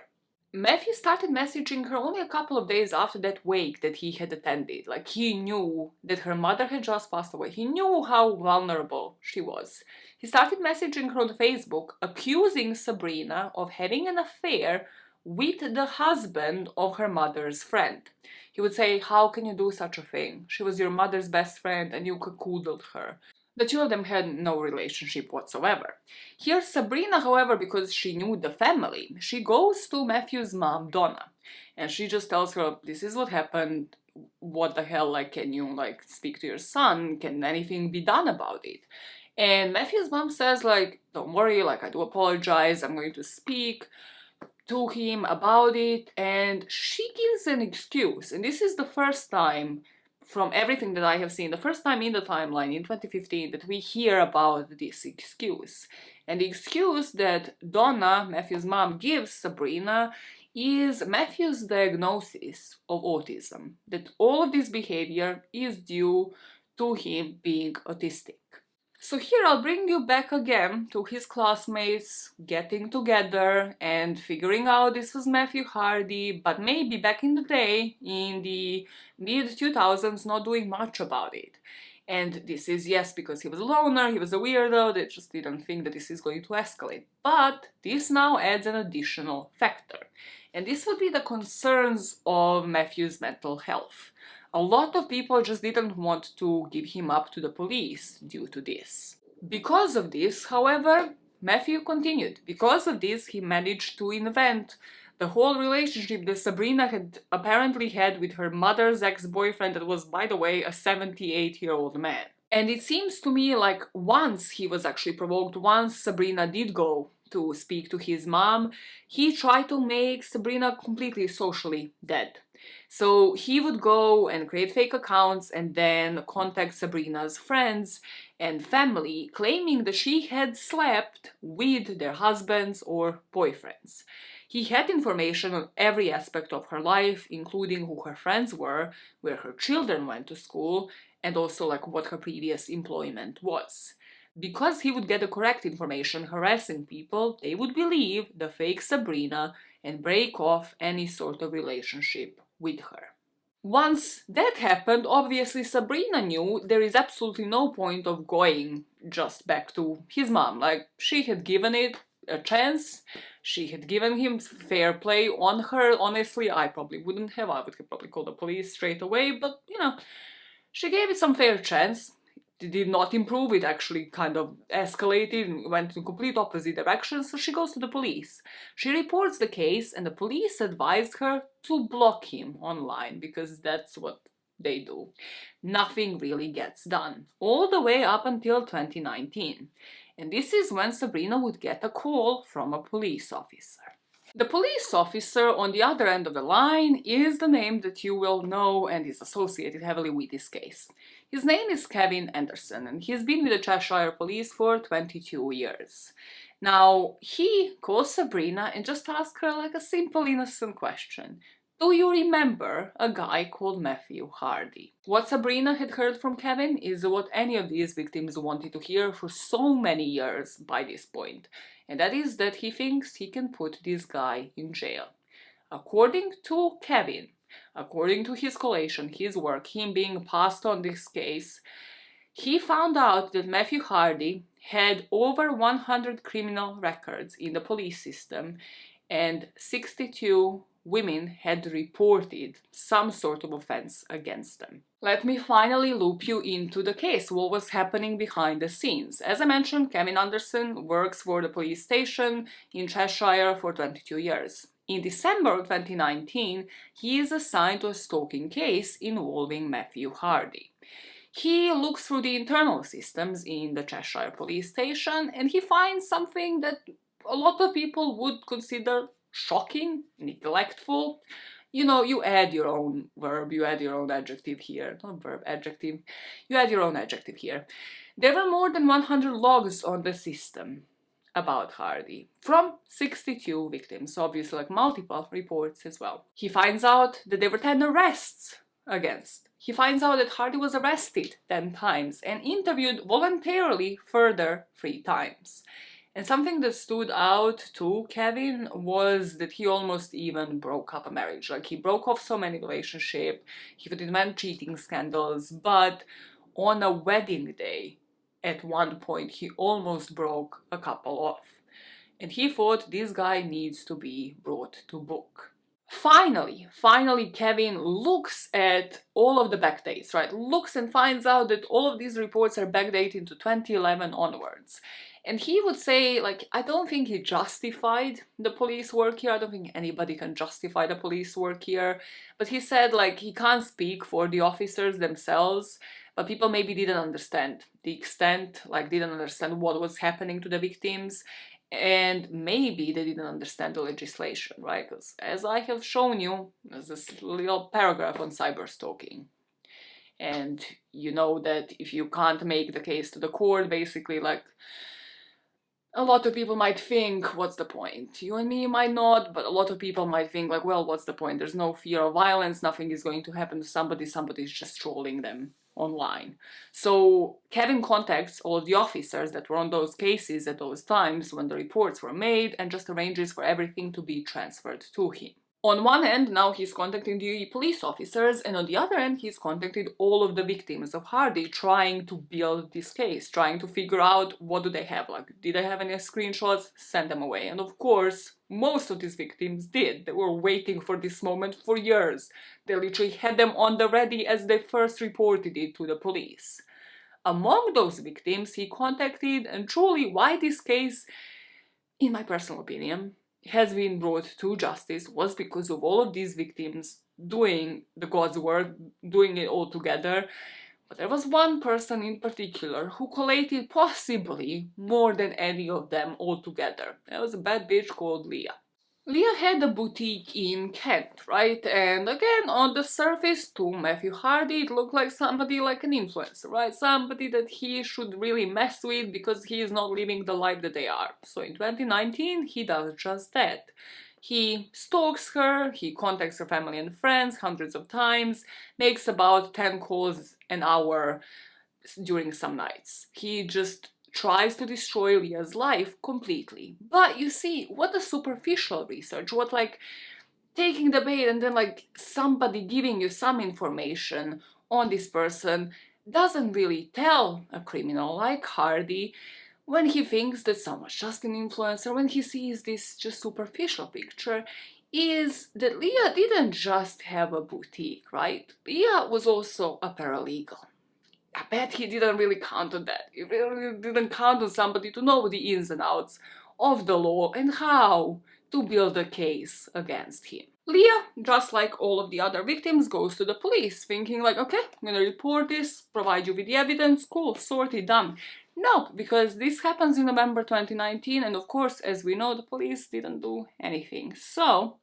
Matthew started messaging her only a couple of days after that wake that he had attended. Like, he knew that her mother had just passed away. He knew how vulnerable she was. He started messaging her on Facebook, accusing Sabrina of having an affair with the husband of her mother's friend. He would say, how can you do such a thing? She was your mother's best friend and you cuckolded her. The two of them had no relationship whatsoever. Here Sabrina, however, because she knew the family, she goes to Matthew's mom, Donna, and she just tells her, this is what happened, what the hell, like, can you, like, speak to your son? Can anything be done about it? And Matthew's mom says, like, don't worry, like, I do apologize, I'm going to speak to him about it, and she gives an excuse, and this is the first time from everything that I have seen, the first time in the timeline in 2015 that we hear about this excuse. And the excuse that Donna, Matthew's mom, gives Sabrina is Matthew's diagnosis of autism, that all of this behavior is due to him being autistic. So here I'll bring you back again to his classmates getting together and figuring out this was Matthew Hardy, but maybe back in the day, in the mid-2000s, not doing much about it. And this is, yes, because he was a loner, he was a weirdo, they just didn't think that this is going to escalate. But this now adds an additional factor. And this would be the concerns of Matthew's mental health. A lot of people just didn't want to give him up to the police due to this. Because of this, however, Matthew continued. Because of this, he managed to invent the whole relationship that Sabrina had apparently had with her mother's ex-boyfriend that was, by the way, a 78-year-old man. And it seems to me like once he was actually provoked, once Sabrina did go to speak to his mom, he tried to make Sabrina completely socially dead. So he would go and create fake accounts and then contact Sabrina's friends and family, claiming that she had slept with their husbands or boyfriends. He had information on every aspect of her life, including who her friends were, where her children went to school, and also like what her previous employment was. Because he would get the correct information harassing people, they would believe the fake Sabrina and break off any sort of relationship with her. Once that happened, obviously Sabrina knew there is absolutely no point of going just back to his mom. Like, she had given it a chance, she had given him fair play on her. Honestly, I probably wouldn't have, I would have probably called the police straight away, but you know, she gave it some fair chance. It did not improve, it actually kind of escalated and went in complete opposite direction, so she goes to the police. She reports the case and the police advised her to block him online because that's what they do. Nothing really gets done, all the way up until 2019. And this is when Sabrina would get a call from a police officer. The police officer on the other end of the line is the name that you will know and is associated heavily with this case. His name is Kevin Anderson and he's been with the Cheshire Police for 22 years. Now, he calls Sabrina and just asks her like a simple innocent question. Do you remember a guy called Matthew Hardy? What Sabrina had heard from Kevin is what any of these victims wanted to hear for so many years by this point. And that is that he thinks he can put this guy in jail. According to Kevin, according to his collation, his work, him being passed on this case, he found out that Matthew Hardy had over 100 criminal records in the police system and 62 women had reported some sort of offense against them. Let me finally loop you into the case, what was happening behind the scenes. As I mentioned, Kevin Anderson works for the police station in Cheshire for 22 years. In December of 2019, he is assigned to a stalking case involving Matthew Hardy. He looks through the internal systems in the Cheshire police station and he finds something that a lot of people would consider shocking, neglectful. You know, you add your own verb, you add your own adjective here. Not verb, adjective. You add your own adjective here. There were more than 100 logs on the system about Hardy from 62 victims, obviously like multiple reports as well. He finds out that there were 10 arrests against. He finds out that Hardy was arrested 10 times and interviewed voluntarily further 3 times. And something that stood out to Kevin was that he almost even broke up a marriage. Like, he broke off so many relationships, he would invent cheating scandals, but on a wedding day, at one point, he almost broke a couple off. And he thought this guy needs to be brought to book. Finally, Kevin looks at all of the backdates, right? Looks and finds out that all of these reports are backdated to 2011 onwards. And he would say, like, I don't think he justified the police work here. I don't think anybody can justify the police work here. But he said, like, he can't speak for the officers themselves, but people maybe didn't understand the extent, like, didn't understand what was happening to the victims. And maybe they didn't understand the legislation, right? Because as I have shown you, there's this little paragraph on cyberstalking. And you know that if you can't make the case to the court, basically, like, a lot of people might think, what's the point? You and me might not, but a lot of people might think, like, well, what's the point? There's no fear of violence, nothing is going to happen to somebody, somebody's just trolling them online. So Kevin contacts all the officers that were on those cases at those times when the reports were made and just arranges for everything to be transferred to him. On one end, now he's contacting the police officers, and on the other end, he's contacted all of the victims of Hardy, trying to build this case, trying to figure out what do they have, like, did they have any screenshots, send them away. And of course, most of these victims did. They were waiting for this moment for years. They literally had them on the ready as they first reported it to the police. Among those victims he contacted, and truly why this case, in my personal opinion, has been brought to justice was because of all of these victims doing the God's work, doing it all together. But there was one person in particular who collated possibly more than any of them all together. There was a bad bitch called Leah. Leah had a boutique in Kent, right? And again, on the surface to Matthew Hardy, it looked like somebody like an influencer, right? Somebody that he should really mess with because he is not living the life that they are. So in 2019, he does just that. He stalks her, he contacts her family and friends hundreds of times, makes about 10 calls an hour during some nights. He just tries to destroy Leah's life completely. But you see, what a superficial research, what like taking the bait and then like somebody giving you some information on this person doesn't really tell a criminal like Hardy when he thinks that someone's just an influencer, when he sees this just superficial picture, is that Leah didn't just have a boutique, right? Leah was also a paralegal. I bet he didn't really count on that. He really didn't count on somebody to know the ins and outs of the law and how to build a case against him. Leah, just like all of the other victims, goes to the police thinking like, okay, I'm gonna report this, provide you with the evidence, cool, sorted, done. No, because this happens in November 2019 and of course, as we know, the police didn't do anything. So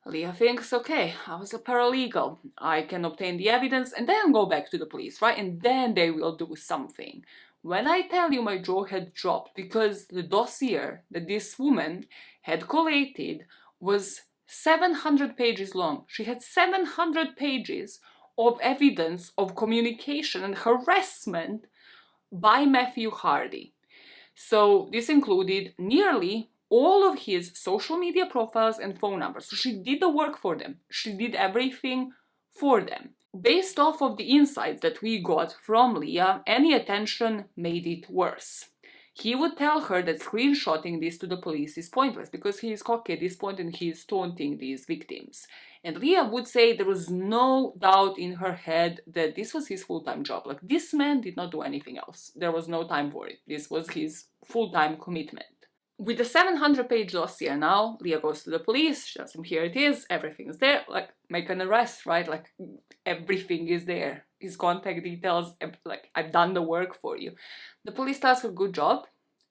Leah thinks, okay, I was a paralegal, I can obtain the evidence and then go back to the police, right? And then they will do something. When I tell you my jaw had dropped because the dossier that this woman had collated was 700 pages long. She had 700 pages of evidence of communication and harassment by Matthew Hardy. So this included nearly all of his social media profiles and phone numbers. So she did the work for them. She did everything for them. Based off of the insights that we got from Leah, any attention made it worse. He would tell her that screenshotting this to the police is pointless because he is cocky at this point and he is taunting these victims. And Leah would say there was no doubt in her head that this was his full-time job. Like, this man did not do anything else. There was no time for it. This was his full-time commitment. With the 700-page dossier now, Leah goes to the police, she tells them, here it is, everything is there, like, make an arrest, right? Like, everything is there. His contact details, like, I've done the work for you. The police tells her, good job,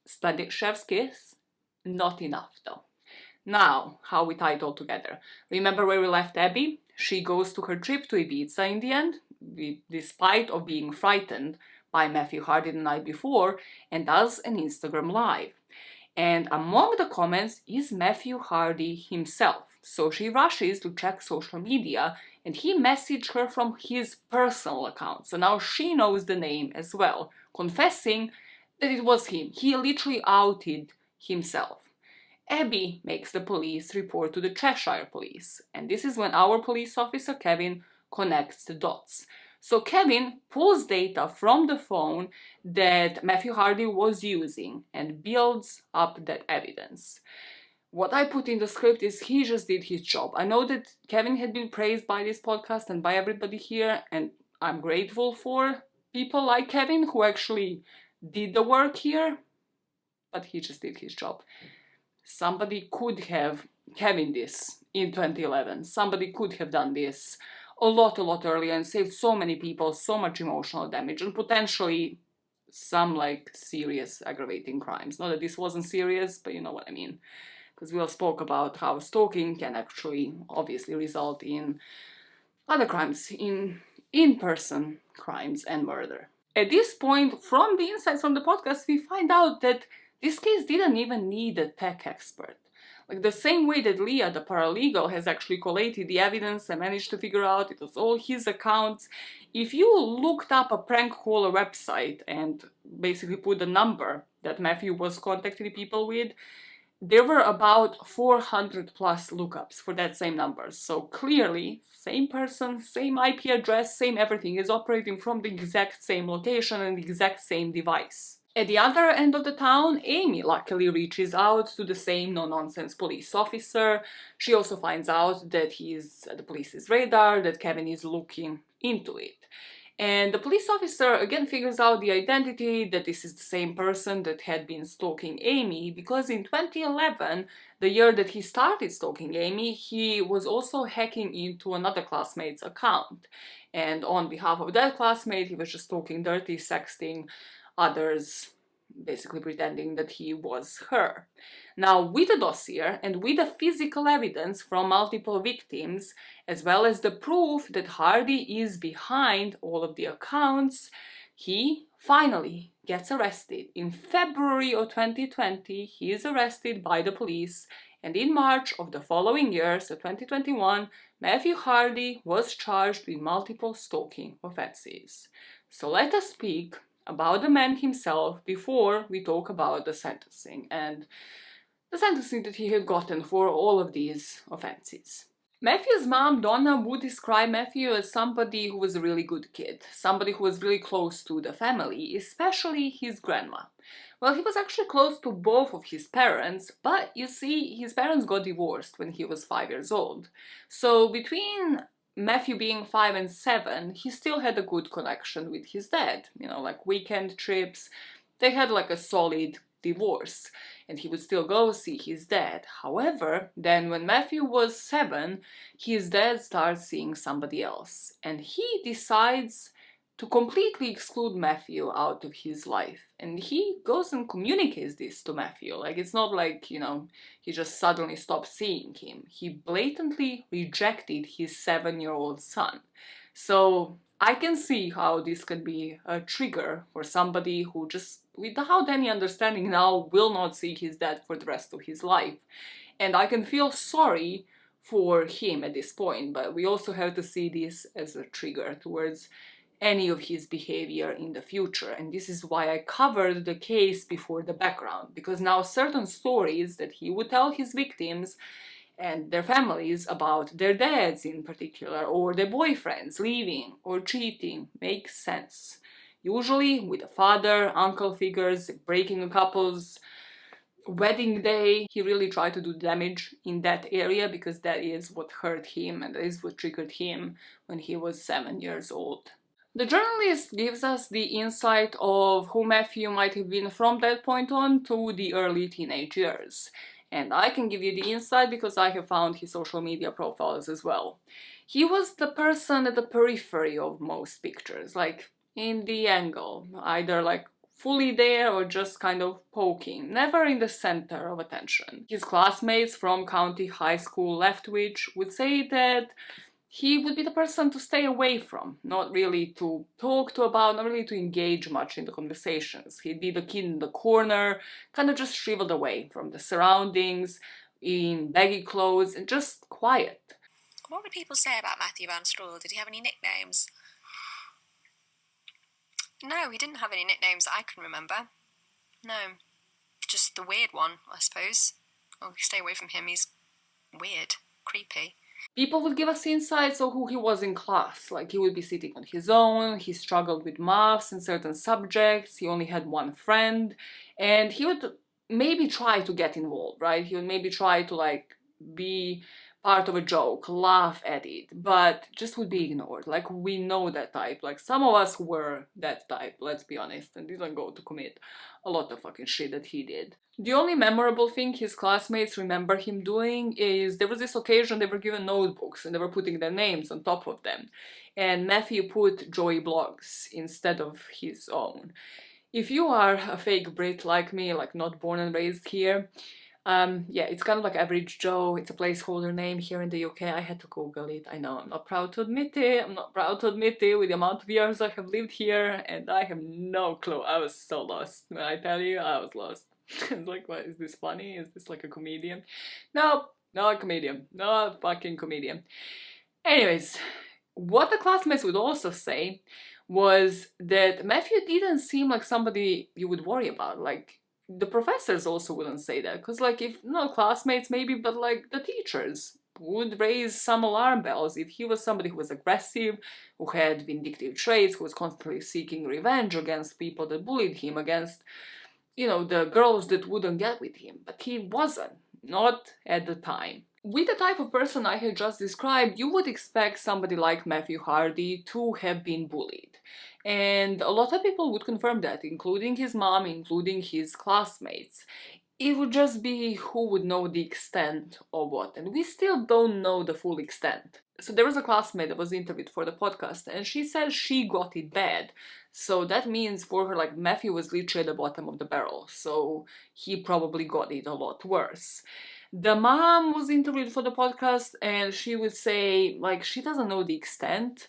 splendid chef's kiss, not enough though. Now, how we tie it all together. Remember where we left Abby? She goes to her trip to Ibiza in the end, despite of being frightened by Matthew Hardy the night before, and does an Instagram live. And among the comments is Matthew Hardy himself. So she rushes to check social media and he messaged her from his personal account. So now she knows the name as well, confessing that it was him. He literally outed himself. Abby makes the police report to the Cheshire police. And this is when our police officer Kevin connects the dots. So Kevin pulls data from the phone that Matthew Hardy was using and builds up that evidence. What I put in the script is he just did his job. I know that Kevin had been praised by this podcast and by everybody here, and I'm grateful for people like Kevin who actually did the work here, but he just did his job. Somebody could have Kevin this in 2011. Somebody could have done this a lot earlier and saved so many people so much emotional damage and potentially some like serious aggravating crimes. Not that this wasn't serious, but you know what I mean. Because we all spoke about how stalking can actually obviously result in other crimes, in in-person crimes and murder. At this point, from the insights from the podcast, we find out that this case didn't even need a tech expert. Like the same way that Leah, the paralegal, has actually collated the evidence and managed to figure out it was all his accounts. If you looked up a prank caller website and basically put the number that Matthew was contacting people with, there were about 400 plus lookups for that same number. So clearly, same person, same IP address, same everything is operating from the exact same location and the exact same device. At the other end of the town, Amy luckily reaches out to the same no-nonsense police officer. She also finds out that he's at the police's radar, that Kevin is looking into it. And the police officer again figures out the identity, that this is the same person that had been stalking Amy, because in 2011, the year that he started stalking Amy, he was also hacking into another classmate's account. And on behalf of that classmate, he was just talking dirty, sexting others, basically pretending that he was her. Now, with the dossier and with the physical evidence from multiple victims, as well as the proof that Hardy is behind all of the accounts, he finally gets arrested. In February of 2020, he is arrested by the police, and in March of the following year, so 2021, Matthew Hardy was charged with multiple stalking offenses. So let us speak about the man himself before we talk about the sentencing and the sentencing that he had gotten for all of these offenses. Matthew's mom, Donna, would describe Matthew as somebody who was a really good kid, somebody who was really close to the family, especially his grandma. Well, he was actually close to both of his parents, but you see, his parents got divorced when he was 5 years old. So between Matthew being 5 and 7, he still had a good connection with his dad, like weekend trips. They had like a solid divorce, and he would still go see his dad. However, then when Matthew was 7, his dad starts seeing somebody else, and he decides to completely exclude Matthew out of his life. And he goes and communicates this to Matthew. Like, it's not like, he just suddenly stopped seeing him. He blatantly rejected his 7-year-old son. So I can see how this can be a trigger for somebody who just, without any understanding now, will not see his dad for the rest of his life. And I can feel sorry for him at this point, but we also have to see this as a trigger towards any of his behavior in the future. And this is why I covered the case before the background, because now certain stories that he would tell his victims and their families about their dads in particular, or their boyfriends leaving or cheating, make sense. Usually with a father, uncle figures, breaking a couple's wedding day. He really tried to do damage in that area because that is what hurt him and that is what triggered him when he was 7 years old. The journalist gives us the insight of who Matthew might have been from that point on to the early teenage years. And I can give you the insight because I have found his social media profiles as well. He was the person at the periphery of most pictures, like in the angle, either like fully there or just kind of poking, never in the center of attention. His classmates from County High School Leftwich would say that he would be the person to stay away from, not really to talk to about, not really to engage much in the conversations. He'd be the kid in the corner, kind of just shriveled away from the surroundings, in baggy clothes, and just quiet. What would people say about Matthew Van Strahl? Did he have any nicknames? No, he didn't have any nicknames that I can remember. No, just the weird one, I suppose. Oh, stay away from him, he's weird, creepy. People would give us insights of who he was in class, like he would be sitting on his own, he struggled with maths and certain subjects, he only had one friend, and he would maybe try to get involved, right? He would maybe try to be part of a joke, laugh at it, but just would be ignored. Like, we know that type. Like, some of us were that type, let's be honest, and didn't go to commit a lot of fucking shit that he did. The only memorable thing his classmates remember him doing is there was this occasion they were given notebooks and they were putting their names on top of them. And Matthew put Joey Blogs instead of his own. If you are a fake Brit like me, like not born and raised here, Yeah, it's kind of like Average Joe. It's a placeholder name here in the UK. I had to Google it. I know, I'm not proud to admit it. I'm not proud to admit it with the amount of years I have lived here, and I have no clue. I was so lost. When I tell you, I was lost. It's like, what, is this funny? Is this like a comedian? No, not a comedian. Not a fucking comedian. Anyways, what the classmates would also say was that Matthew didn't seem like somebody you would worry about. Like, the professors also wouldn't say that, because like, if not classmates maybe, but like the teachers would raise some alarm bells if he was somebody who was aggressive, who had vindictive traits, who was constantly seeking revenge against people that bullied him, against, you know, the girls that wouldn't get with him. But he wasn't, not at the time. With the type of person I have just described, you would expect somebody like Matthew Hardy to have been bullied. And a lot of people would confirm that, including his mom, including his classmates. It would just be who would know the extent of what, and we still don't know the full extent. So there was a classmate that was interviewed for the podcast, and she said she got it bad. So that means for her, like, Matthew was literally at the bottom of the barrel, so he probably got it a lot worse. The mom was interviewed for the podcast, and she would say, like, she doesn't know the extent,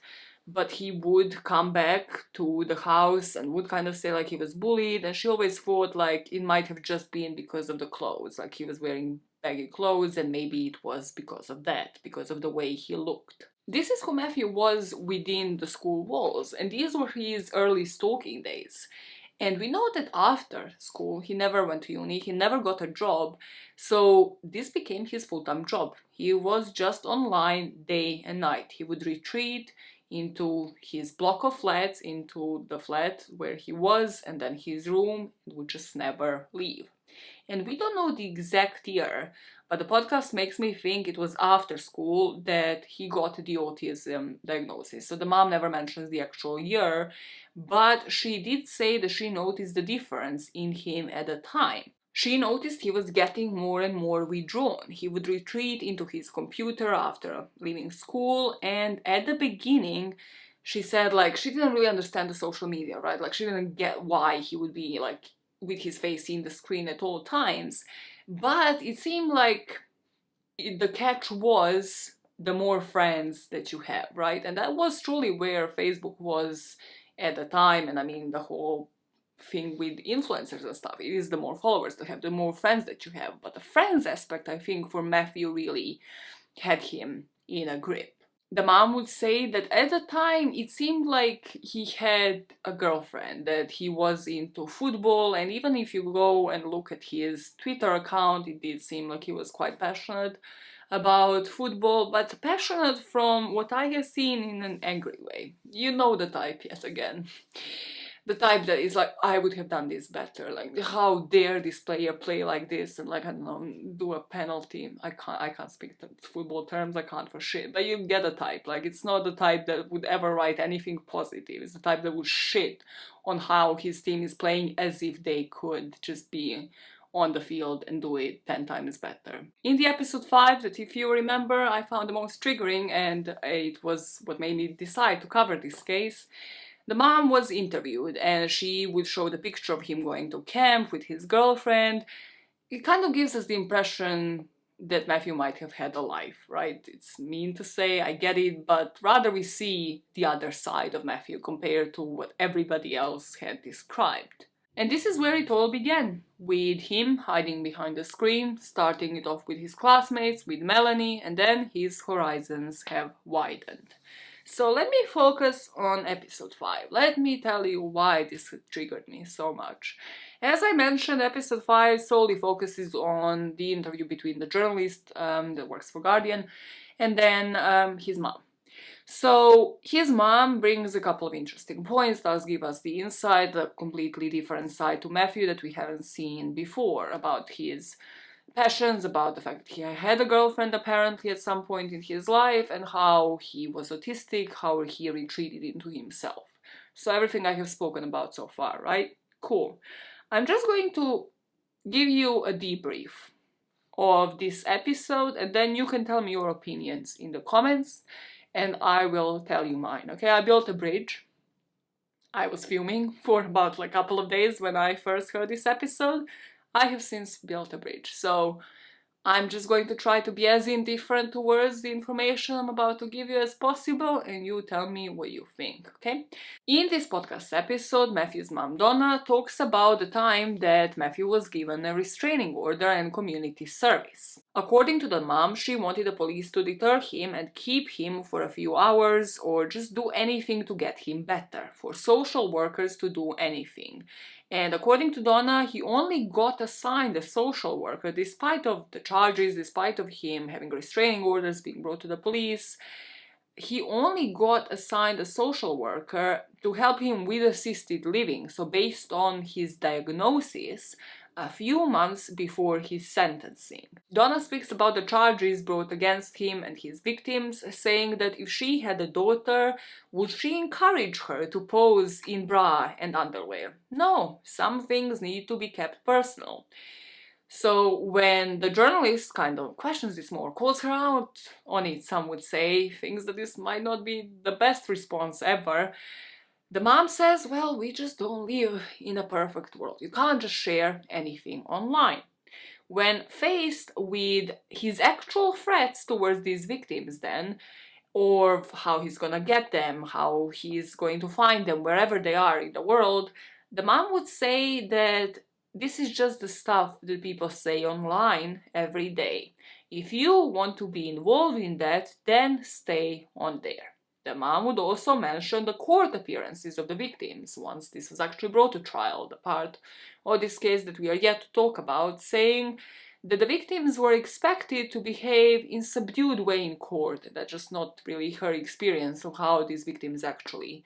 but he would come back to the house and would kind of say like he was bullied, and she always thought like it might have just been because of the clothes, like he was wearing baggy clothes, and maybe it was because of that, because of the way he looked. This is who Matthew was within the school walls, and these were his early stalking days. And we know that after school, he never went to uni, he never got a job, so this became his full-time job. He was just online day and night. He would retreat into his block of flats, into the flat where he was, and then his room, and would just never leave. And we don't know the exact year, but the podcast makes me think it was after school that he got the autism diagnosis. So the mom never mentions the actual year, but she did say that she noticed the difference in him at the time. She noticed he was getting more and more withdrawn. He would retreat into his computer after leaving school, and at the beginning, she said, like, she didn't really understand the social media, right? Like, she didn't get why he would be, like, with his face in the screen at all times. But it seemed like the catch was the more friends that you have, right? And that was truly where Facebook was at the time, and I mean, the whole thing with influencers and stuff. It is the more followers that have, the more friends that you have. But the friends aspect, I think, for Matthew really had him in a grip. The mom would say that at the time it seemed like he had a girlfriend, that he was into football, and even if you go and look at his Twitter account, it did seem like he was quite passionate about football, but passionate from what I have seen in an angry way. You know the type yet again. The type that is like, I would have done this better, like, how dare this player play like this, and like, I don't know, do a penalty. I can't speak football terms, I can't for shit, but you get a type. Like, it's not the type that would ever write anything positive. It's the type that would shit on how his team is playing as if they could just be on the field and do it 10 times better. In the episode 5, that if you remember, I found the most triggering, and it was what made me decide to cover this case. The mom was interviewed, and she would show the picture of him going to camp with his girlfriend. It kind of gives us the impression that Matthew might have had a life, right? It's mean to say, I get it, but rather we see the other side of Matthew compared to what everybody else had described. And this is where it all began, with him hiding behind the screen, starting it off with his classmates, with Melanie, and then his horizons have widened. So let me focus on episode 5. Let me tell you why this triggered me so much. As I mentioned, episode 5 solely focuses on the interview between the journalist that works for Guardian and then his mom. So his mom brings a couple of interesting points, does give us the insight, a completely different side to Matthew that we haven't seen before, about his passions, about the fact that he had a girlfriend apparently at some point in his life, and how he was autistic, how he retreated into himself. So everything I have spoken about so far, right? Cool. I'm just going to give you a debrief of this episode, and then you can tell me your opinions in the comments, and I will tell you mine, okay? I built a bridge. I was filming for about like a couple of days when I first heard this episode. I have since built a bridge. So I'm just going to try to be as indifferent towards the information I'm about to give you as possible, and you tell me what you think, okay? In this podcast episode, Matthew's mom Donna talks about the time that Matthew was given a restraining order and community service. According to the mom, she wanted the police to deter him and keep him for a few hours or just do anything to get him better, for social workers to do anything. And according to Donna, he only got assigned a social worker despite of the charges, despite of him having restraining orders, being brought to the police. He only got assigned a social worker to help him with assisted living, so based on his diagnosis, a few months before his sentencing. Donna speaks about the charges brought against him and his victims, saying that if she had a daughter, would she encourage her to pose in bra and underwear? No, some things need to be kept personal. So when the journalist kind of questions this more, calls her out on it, some would say, thinks that this might not be the best response ever, the mom says, well, we just don't live in a perfect world. You can't just share anything online. When faced with his actual threats towards these victims then, or how he's gonna get them, how he's going to find them wherever they are in the world, the mom would say that this is just the stuff that people say online every day. If you want to be involved in that, then stay on there. The mom would also mention the court appearances of the victims once this was actually brought to trial, the part of this case that we are yet to talk about, saying that the victims were expected to behave in subdued way in court. That's just not really her experience of how these victims actually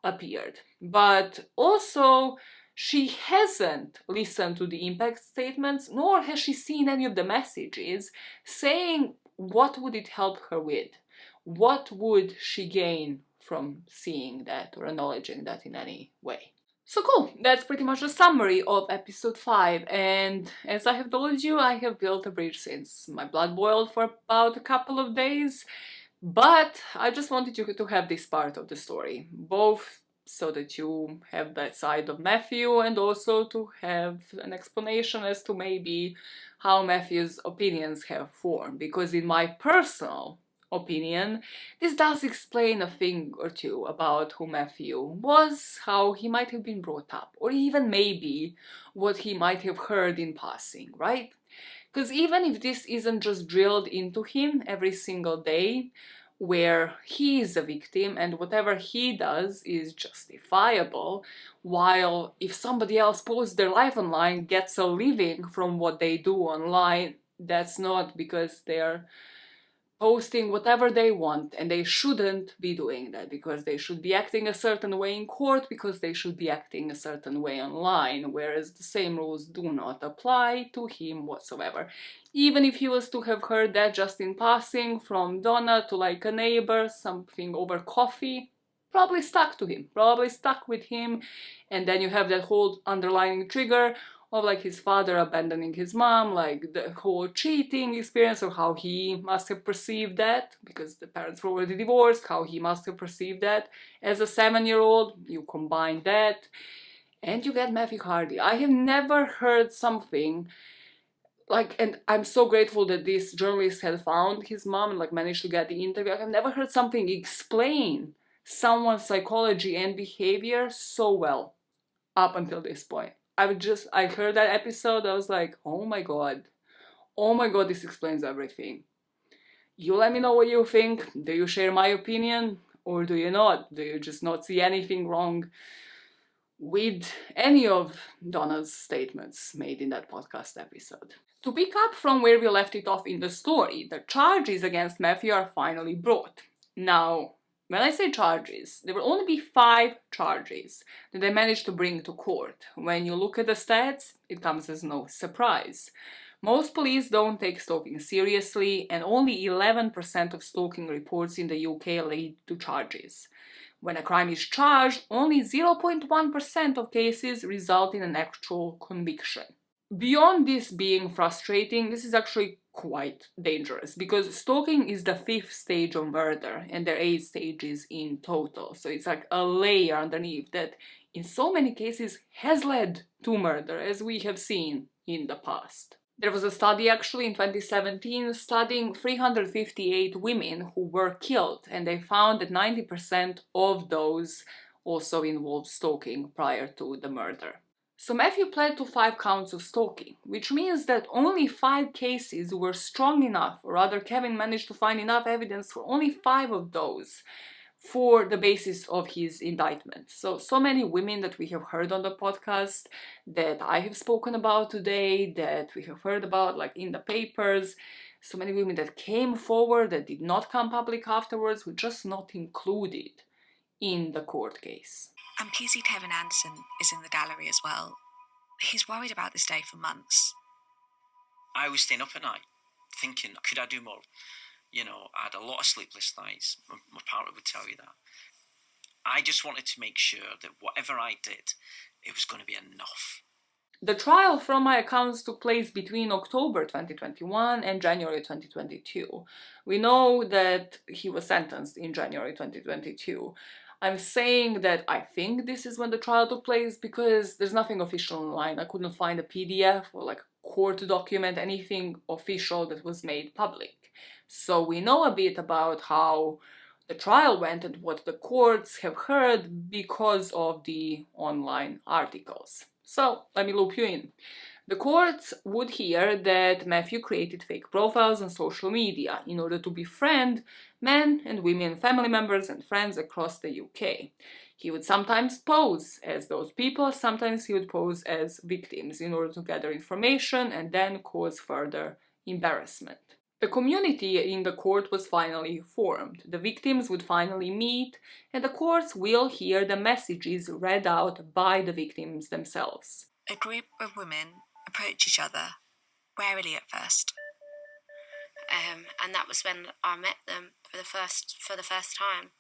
appeared. But also, she hasn't listened to the impact statements, nor has she seen any of the messages saying what would it help her with. What would she gain from seeing that or acknowledging that in any way? So cool, that's pretty much a summary of episode 5, and as I have told you, I have built a bridge since my blood boiled for about a couple of days, but I just wanted you to have this part of the story, both so that you have that side of Matthew and also to have an explanation as to maybe how Matthew's opinions have formed, because in my personal opinion, this does explain a thing or two about who Matthew was, how he might have been brought up, or even maybe what he might have heard in passing, right? Because even if this isn't just drilled into him every single day, where he is a victim and whatever he does is justifiable, while if somebody else posts their life online, gets a living from what they do online, that's not because they're posting whatever they want, and they shouldn't be doing that because they should be acting a certain way in court, because they should be acting a certain way online, whereas the same rules do not apply to him whatsoever. Even if he was to have heard that just in passing from Donna to like a neighbor, something over coffee, probably stuck to him, probably stuck with him, and then you have that whole underlying trigger of like his father abandoning his mom, like the whole cheating experience, or how he must have perceived that, because the parents were already divorced, how he must have perceived that as a 7-year-old. You combine that and you get Matthew Hardy. I have never heard something like, and I'm so grateful that this journalist had found his mom and like managed to get the interview. I've never heard something explain someone's psychology and behavior so well up until this point. I heard that episode, I was like, oh my god, this explains everything. You let me know what you think. Do you share my opinion or do you not? Do you just not see anything wrong with any of Donna's statements made in that podcast episode? To pick up from where we left it off in the story, the charges against Matthew are finally brought. Now, when I say charges, there will only be 5 charges that they managed to bring to court. When you look at the stats, it comes as no surprise. Most police don't take stalking seriously, and only 11% of stalking reports in the UK lead to charges. When a crime is charged, only 0.1% of cases result in an actual conviction. Beyond this being frustrating, this is actually quite dangerous, because stalking is the 5th stage of murder and there are 8 stages in total. So it's like a layer underneath that in so many cases has led to murder, as we have seen in the past. There was a study actually in 2017 studying 358 women who were killed, and they found that 90% of those also involved stalking prior to the murder. So Matthew pled to 5 counts of stalking, which means that only 5 cases were strong enough, or rather Kevin managed to find enough evidence for only 5 of those for the basis of his indictment. So many women that we have heard on the podcast, that I have spoken about today, that we have heard about like in the papers, so many women that came forward that did not come public afterwards were just not included in the court case. And PC Kevin Anderson is in the gallery as well. He's worried about this day for months. I was staying up at night thinking, could I do more? You know, I had a lot of sleepless nights. My partner would tell you that. I just wanted to make sure that whatever I did, it was going to be enough. The trial, from my accounts, took place between October 2021 and January 2022. We know that he was sentenced in January 2022. I'm saying that I think this is when the trial took place because there's nothing official online. I couldn't find a PDF or like a court document, anything official that was made public. So we know a bit about how the trial went and what the courts have heard because of the online articles. So let me loop you in. The courts would hear that Matthew created fake profiles on social media in order to befriend men and women, family members and friends across the UK. He would sometimes pose as those people, sometimes he would pose as victims in order to gather information and then cause further embarrassment. The community in the court was finally formed. The victims would finally meet, and the courts will hear the messages read out by the victims themselves. A group of women approach each other, warily at first. And that was when I met them for the first time.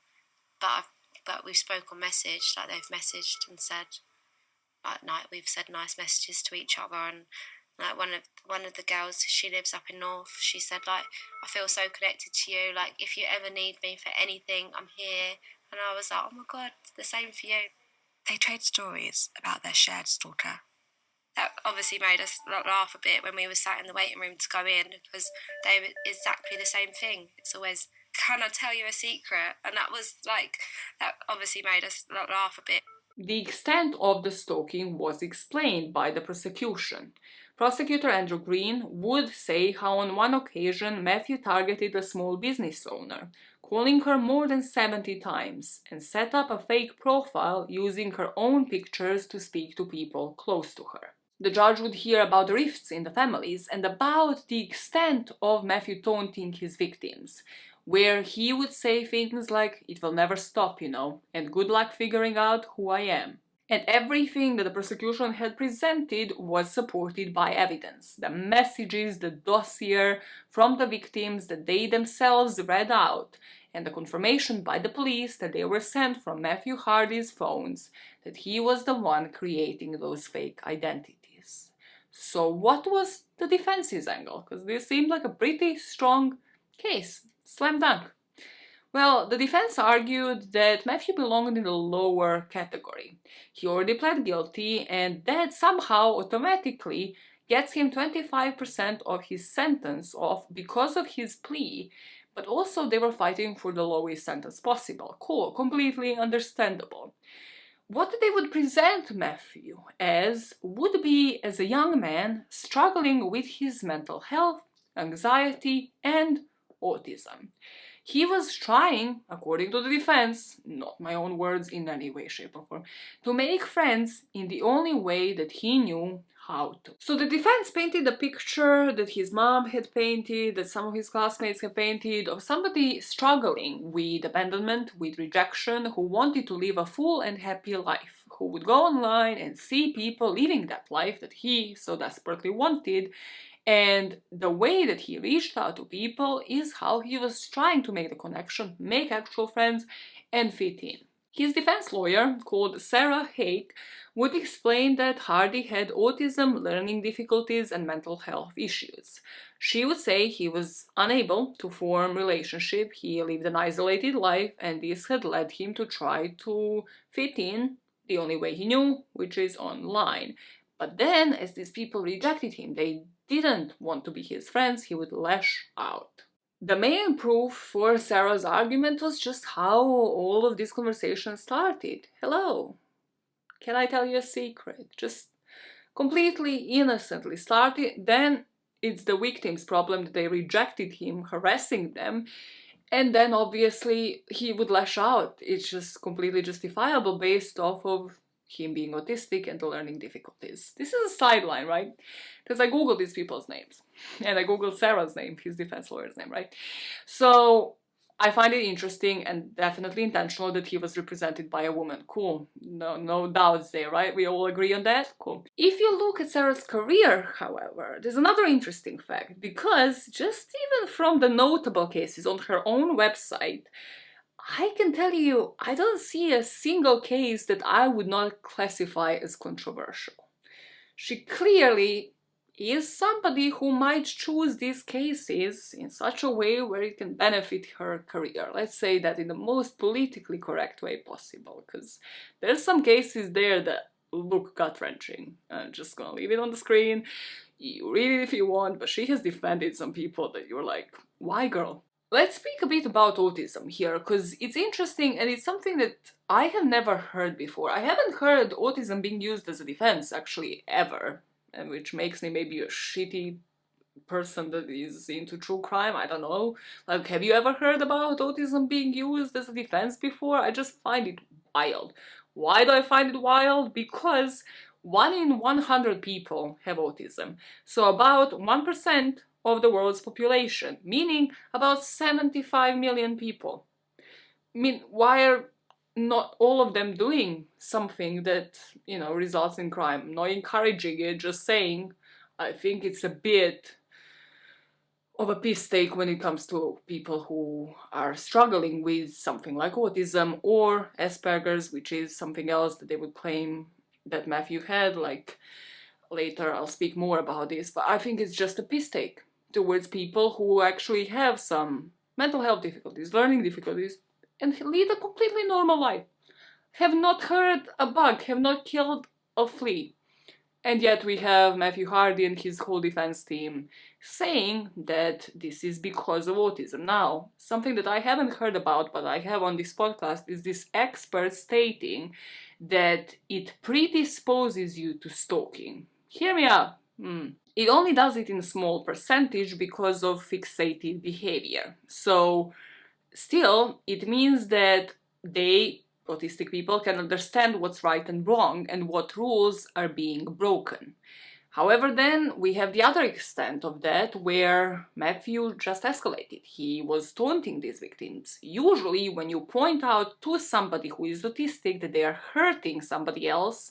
But we spoke on message, like they've messaged and said, we've said nice messages to each other. And like one of the girls, she lives up in North. She said like, I feel so connected to you. Like if you ever need me for anything, I'm here. And I was like, oh my God, the same for you. They trade stories about their shared stalker. That obviously made us laugh a bit when we were sat in the waiting room to go in, because they were exactly the same thing. It's always, can I tell you a secret? And that obviously made us laugh a bit. The extent of the stalking was explained by the prosecution. Prosecutor Andrew Green would say how on one occasion Matthew targeted a small business owner, calling her more than 70 times, and set up a fake profile using her own pictures to speak to people close to her. The judge would hear about rifts in the families and about the extent of Matthew taunting his victims, where he would say things like, it will never stop, you know, and good luck figuring out who I am. And everything that the prosecution had presented was supported by evidence. The messages, the dossier from the victims that they themselves read out, and the confirmation by the police that they were sent from Matthew Hardy's phones that he was the one creating those fake identities. So what was the defense's angle? Because this seemed like a pretty strong case. Slam dunk. Well, the defense argued that Matthew belonged in the lower category. He already pled guilty, and that somehow automatically gets him 25% of his sentence off because of his plea, but also they were fighting for the lowest sentence possible. Cool, completely understandable. What they would present Matthew as would be as a young man struggling with his mental health, anxiety, and autism. He was trying, according to the defense, not my own words in any way, shape, or form, to make friends in the only way that he knew how to. So the defense painted a picture that his mom had painted, that some of his classmates had painted, of somebody struggling with abandonment, with rejection, who wanted to live a full and happy life, who would go online and see people living that life that he so desperately wanted. And the way that he reached out to people is how he was trying to make the connection, make actual friends, and fit in. His defense lawyer, called Sarah Hake, would explain that Hardy had autism, learning difficulties, and mental health issues. She would say he was unable to form relationship, he lived an isolated life, and this had led him to try to fit in the only way he knew, which is online. But then, as these people rejected him, they didn't want to be his friends, he would lash out. The main proof for Sarah's argument was just how all of this conversation started. Hello, can I tell you a secret? Just completely innocently started. Then it's the victim's problem that they rejected him, harassing them, and then obviously he would lash out. It's just completely justifiable based off of him being autistic and the learning difficulties. This is a sideline, right? Because I googled these people's names. And I googled Sarah's name, his defense lawyer's name, right? So I find it interesting and definitely intentional that he was represented by a woman. Cool. No doubts there, right? We all agree on that? Cool. If you look at Sarah's career, however, there's another interesting fact, because just even from the notable cases on her own website, I can tell you, I don't see a single case that I would not classify as controversial. She clearly is somebody who might choose these cases in such a way where it can benefit her career. Let's say that in the most politically correct way possible, because there's some cases there that look gut-wrenching. I'm just gonna leave it on the screen. You read it if you want, but she has defended some people that you're like, why, girl? Let's speak a bit about autism here, because it's interesting and it's something that I have never heard before. I haven't heard autism being used as a defense, actually, ever, and which makes me maybe a shitty person that is into true crime, I don't know. Like, have you ever heard about autism being used as a defense before? I just find it wild. Why do I find it wild? Because 1 in 100 people have autism. So about 1% of the world's population, meaning about 75 million people. I mean, why are not all of them doing something that, you know, results in crime? Not encouraging it, just saying. I think it's a bit of a piss take when it comes to people who are struggling with something like autism or Asperger's, which is something else that they would claim that Matthew had. Like, later I'll speak more about this, but I think it's just a piss take towards people who actually have some mental health difficulties, learning difficulties, and lead a completely normal life. Have not hurt a bug, have not killed a flea. And yet we have Matthew Hardy and his whole defense team saying that this is because of autism. Now, something that I haven't heard about, but I have on this podcast, is this expert stating that it predisposes you to stalking. Hear me out. It only does it in a small percentage because of fixated behavior. So, still, it means that autistic people, can understand what's right and wrong and what rules are being broken. However, then we have the other extent of that where Matthew just escalated. He was taunting these victims. Usually, when you point out to somebody who is autistic that they are hurting somebody else,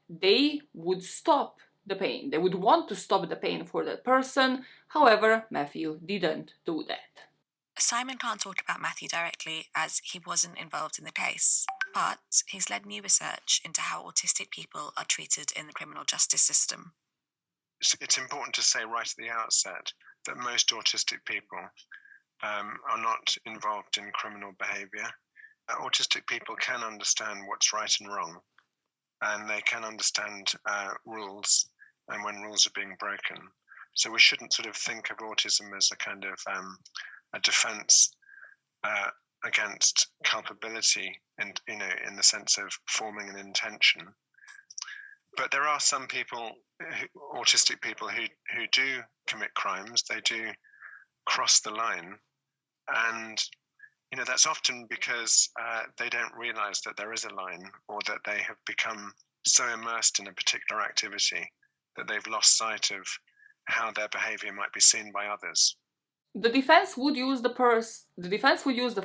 they would stop the pain. They would want to stop the pain for that person. However, Matthew didn't do that. Simon can't talk about Matthew directly as he wasn't involved in the case, but he's led new research into how autistic people are treated in the criminal justice system. It's important to say right at the outset that most autistic people are not involved in criminal behaviour. Autistic people can understand what's right and wrong, and they can understand rules and when rules are being broken. So we shouldn't sort of think of autism as a kind of a defense against culpability, and in the sense of forming an intention. But there are some people, autistic people, who do commit crimes. They do cross the line, and that's often because they don't realize that there is a line, or that they have become so immersed in a particular activity that they've lost sight of how their behavior might be seen by others. The defense would use the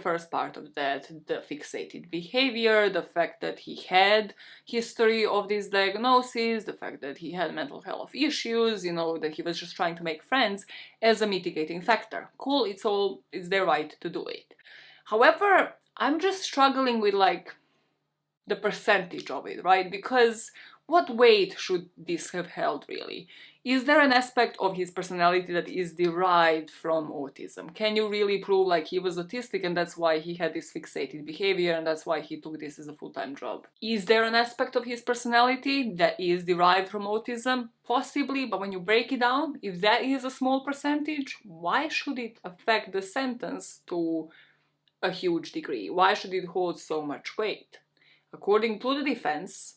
first part of that, the fixated behavior, the fact that he had history of this diagnosis, the fact that he had mental health issues, that he was just trying to make friends, as a mitigating factor. Cool, it's their right to do it. However, I'm just struggling with the percentage of it, right? Because what weight should this have held, really? Is there an aspect of his personality that is derived from autism? Can you really prove like he was autistic and that's why he had this fixated behavior and that's why he took this as a full-time job? Is there an aspect of his personality that is derived from autism? Possibly, but when you break it down, if that is a small percentage, why should it affect the sentence to a huge degree? Why should it hold so much weight? According to the defense,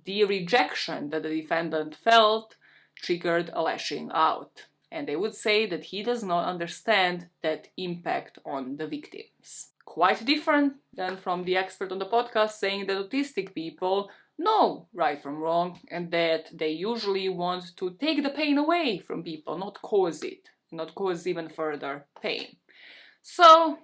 the rejection that the defendant felt triggered a lashing out. And they would say that he does not understand that impact on the victims. Quite different than from the expert on the podcast saying that autistic people know right from wrong and that they usually want to take the pain away from people, not cause it, not cause even further pain. So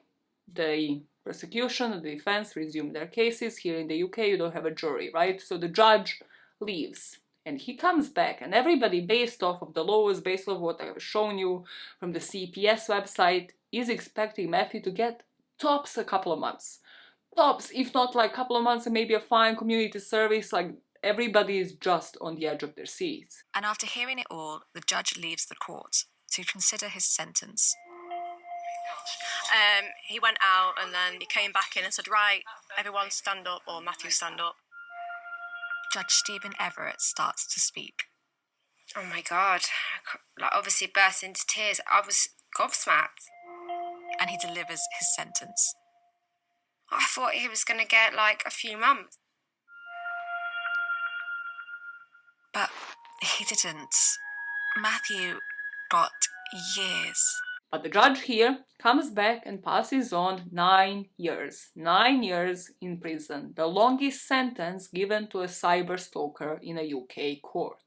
the prosecution and the defense resume their cases. Here in the UK you don't have a jury, right? So the judge leaves and he comes back, and everybody, based off of the laws, based off what I've shown you from the CPS website, is expecting Matthew to get tops a couple of months. Tops, if not like a couple of months and maybe a fine community service. Like, everybody is just on the edge of their seats. And after hearing it all, the judge leaves the court to consider his sentence. He went out and then he came back in and said, right, everyone stand up, or Matthew stand up. Judge Stephen Everett starts to speak. Oh my God. Like, obviously burst into tears. I was gobsmacked. And he delivers his sentence. I thought he was going to get like a few months. But he didn't. Matthew got years. But the judge here comes back and passes on 9 years. 9 years in prison, the longest sentence given to a cyberstalker in a UK court.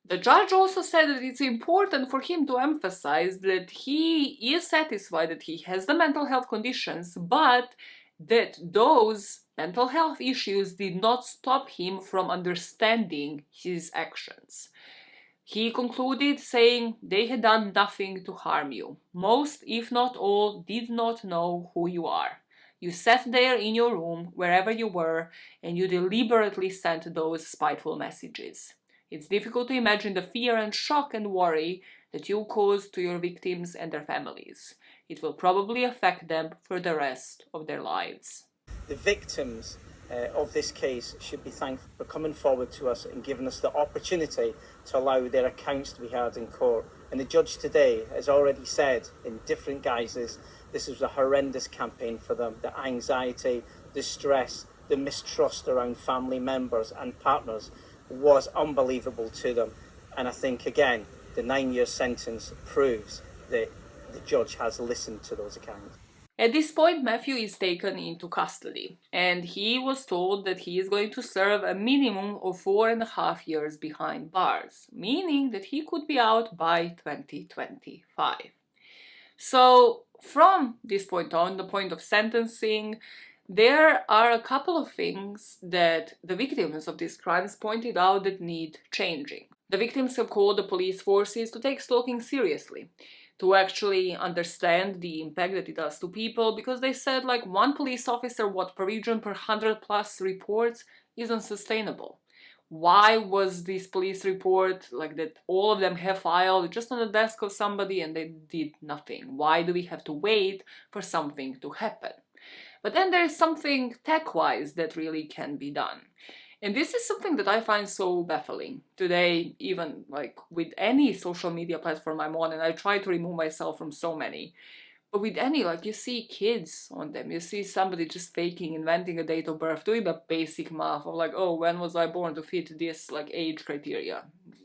The judge also said that it's important for him to emphasize that he is satisfied that he has the mental health conditions, but that those mental health issues did not stop him from understanding his actions. He concluded saying they had done nothing to harm you. Most, if not all, did not know who you are. You sat there in your room, wherever you were, and you deliberately sent those spiteful messages. It's difficult to imagine the fear and shock and worry that you caused to your victims and their families. It will probably affect them for the rest of their lives. The victims of this case should be thankful for coming forward to us and giving us the opportunity to allow their accounts to be heard in court. And the judge today has already said in different guises this was a horrendous campaign for them. The anxiety, the stress, the mistrust around family members and partners was unbelievable to them. And I think, again, the 9-year sentence proves that the judge has listened to those accounts. At this point, Matthew is taken into custody, and he was told that he is going to serve a minimum of 4.5 years behind bars, meaning that he could be out by 2025. So, from this point on, the point of sentencing, there are a couple of things that the victims of these crimes pointed out that need changing. The victims have called the police forces to take stalking seriously, to actually understand the impact that it does to people, because they said like one police officer per region per 100+ reports is unsustainable. Why was this police report like that all of them have filed just on the desk of somebody and they did nothing? Why do we have to wait for something to happen? But then there's something tech-wise that really can be done. And this is something that I find so baffling today, even like with any social media platform I'm on, and I try to remove myself from so many. But with any, like, you see kids on them, you see somebody just faking, inventing a date of birth, doing the basic math of like, oh, when was I born to fit this like age criteria?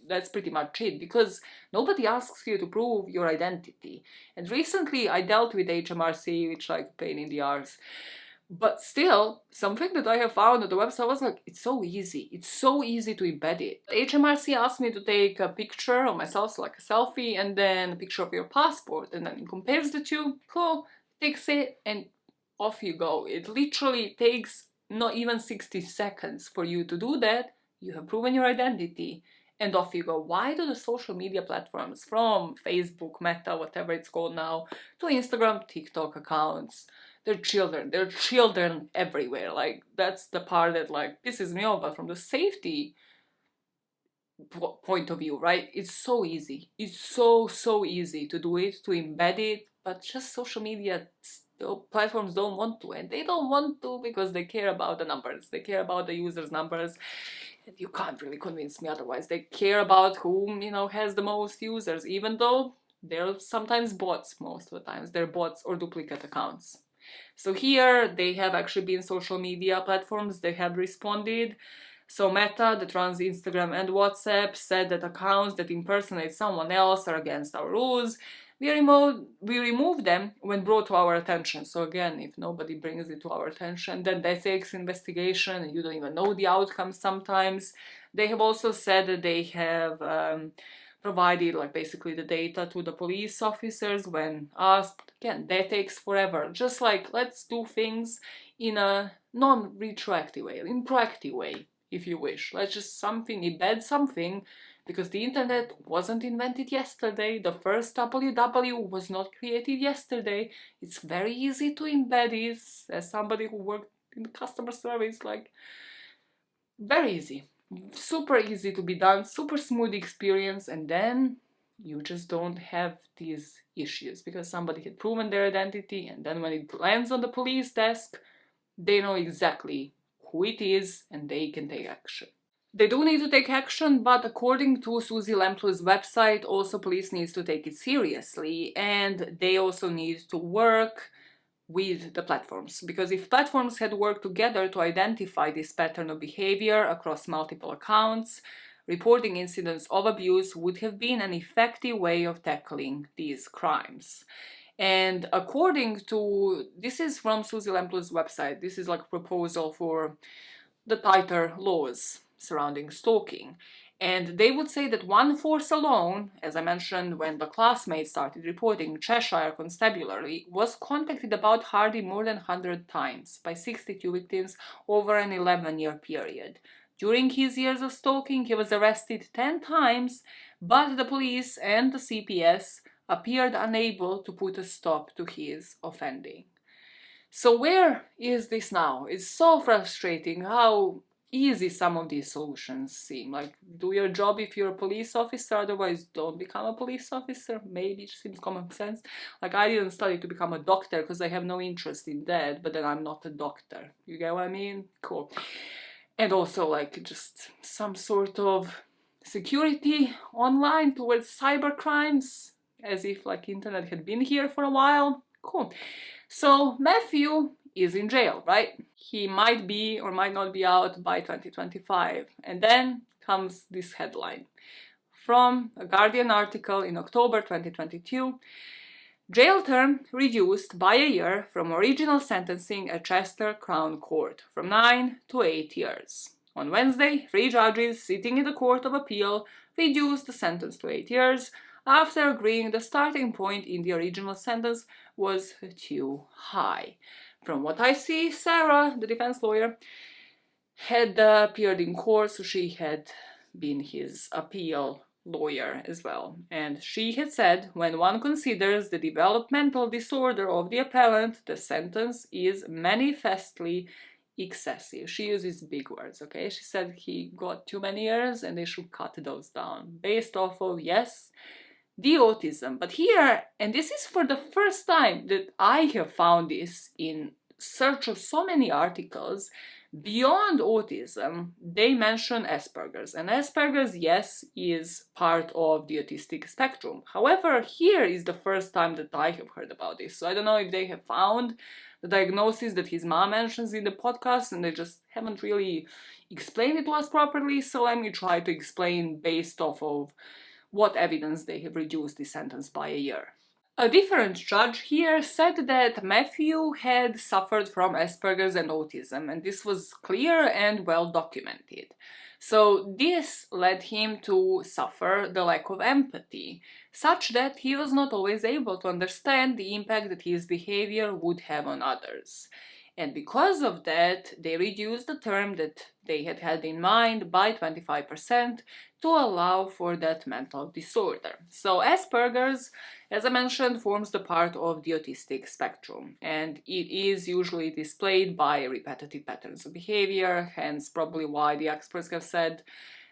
That's pretty much it, because nobody asks you to prove your identity. And recently I dealt with HMRC, which like pain in the arse. But still, something that I have found on the website was like, it's so easy. It's so easy to embed it. HMRC asked me to take a picture of myself, so like a selfie, and then a picture of your passport, and then it compares the two. Cool, takes it, and off you go. It literally takes not even 60 seconds for you to do that. You have proven your identity, and off you go. Why do the social media platforms, from Facebook, Meta, whatever it's called now, to Instagram, TikTok accounts, They're children everywhere. Like, that's the part that, like, pisses me off. But from the safety point of view, right, it's so easy. It's so easy to do it, to embed it, but just social media platforms don't want to, and they don't want to because they care about the numbers. They care about the users' numbers, and you can't really convince me otherwise. They care about whom, you know, has the most users, even though they're sometimes bots. Most of the times they're bots or duplicate accounts. So here they have actually been social media platforms, they have responded. So Meta, that runs Instagram and WhatsApp, said that accounts that impersonate someone else are against our rules. We remove them when brought to our attention. So again, if nobody brings it to our attention, then that takes investigation and you don't even know the outcome sometimes. They have also said that they have provided, like, basically the data to the police officers when asked. Again, that takes forever. Just like, let's do things in a non-retroactive way, in proactive way, if you wish. Let's just embed something, because the internet wasn't invented yesterday. The first www was not created yesterday. It's very easy to embed this. As somebody who worked in customer service, like, very easy. Super easy to be done, super smooth experience, and then you just don't have these issues because somebody had proven their identity, and then when it lands on the police desk, they know exactly who it is and they can take action. They do need to take action, but according to Susie Lemplu's website, also police needs to take it seriously, and they also need to work with the platforms, because if platforms had worked together to identify this pattern of behavior across multiple accounts, reporting incidents of abuse would have been an effective way of tackling these crimes. And according to, this is from Susie Lemplu's website, this is like a proposal for the tighter laws surrounding stalking. And they would say that one force alone, as I mentioned when the classmates started reporting, Cheshire Constabulary was contacted about Hardy more than 100 times by 62 victims over an 11-year period. During his years of stalking, he was arrested 10 times, but the police and the CPS appeared unable to put a stop to his offending. So where is this now? It's so frustrating how easy some of these solutions seem. Like, do your job if you're a police officer, otherwise don't become a police officer. Maybe it seems common sense. Like, I didn't study to become a doctor because I have no interest in that, but then I'm not a doctor. You get what I mean? Cool. And also, like, just some sort of security online towards cyber crimes, as if, like, internet had been here for a while. Cool. So Matthew is in jail, right? He might be or might not be out by 2025. And then comes this headline from a Guardian article in October 2022. Jail term reduced by a year from original sentencing at Chester Crown Court from 9 to 8 years. On Wednesday, 3 judges sitting in the Court of Appeal reduced the sentence to 8 years after agreeing the starting point in the original sentence was too high. From what I see, Sarah, the defense lawyer, had appeared in court, so she had been his appeal lawyer as well. And she had said, when one considers the developmental disorder of the appellant, the sentence is manifestly excessive. She uses big words, okay? She said he got too many years and they should cut those down based off of, yes, the autism. But here, and this is for the first time that I have found this in search of so many articles, beyond autism, they mention Asperger's. And Asperger's, yes, is part of the autistic spectrum. However, here is the first time that I have heard about this. So I don't know if they have found the diagnosis that his mom mentions in the podcast and they just haven't really explained it to us properly. So let me try to explain based off of what evidence they have reduced the sentence by a year. A different judge here said that Matthew had suffered from Asperger's and autism, and this was clear and well documented. So this led him to suffer the lack of empathy, such that he was not always able to understand the impact that his behavior would have on others. And because of that, they reduced the term that they had had in mind by 25% to allow for that mental disorder. So Asperger's, as I mentioned, forms the part of the autistic spectrum, and it is usually displayed by repetitive patterns of behavior, hence probably why the experts have said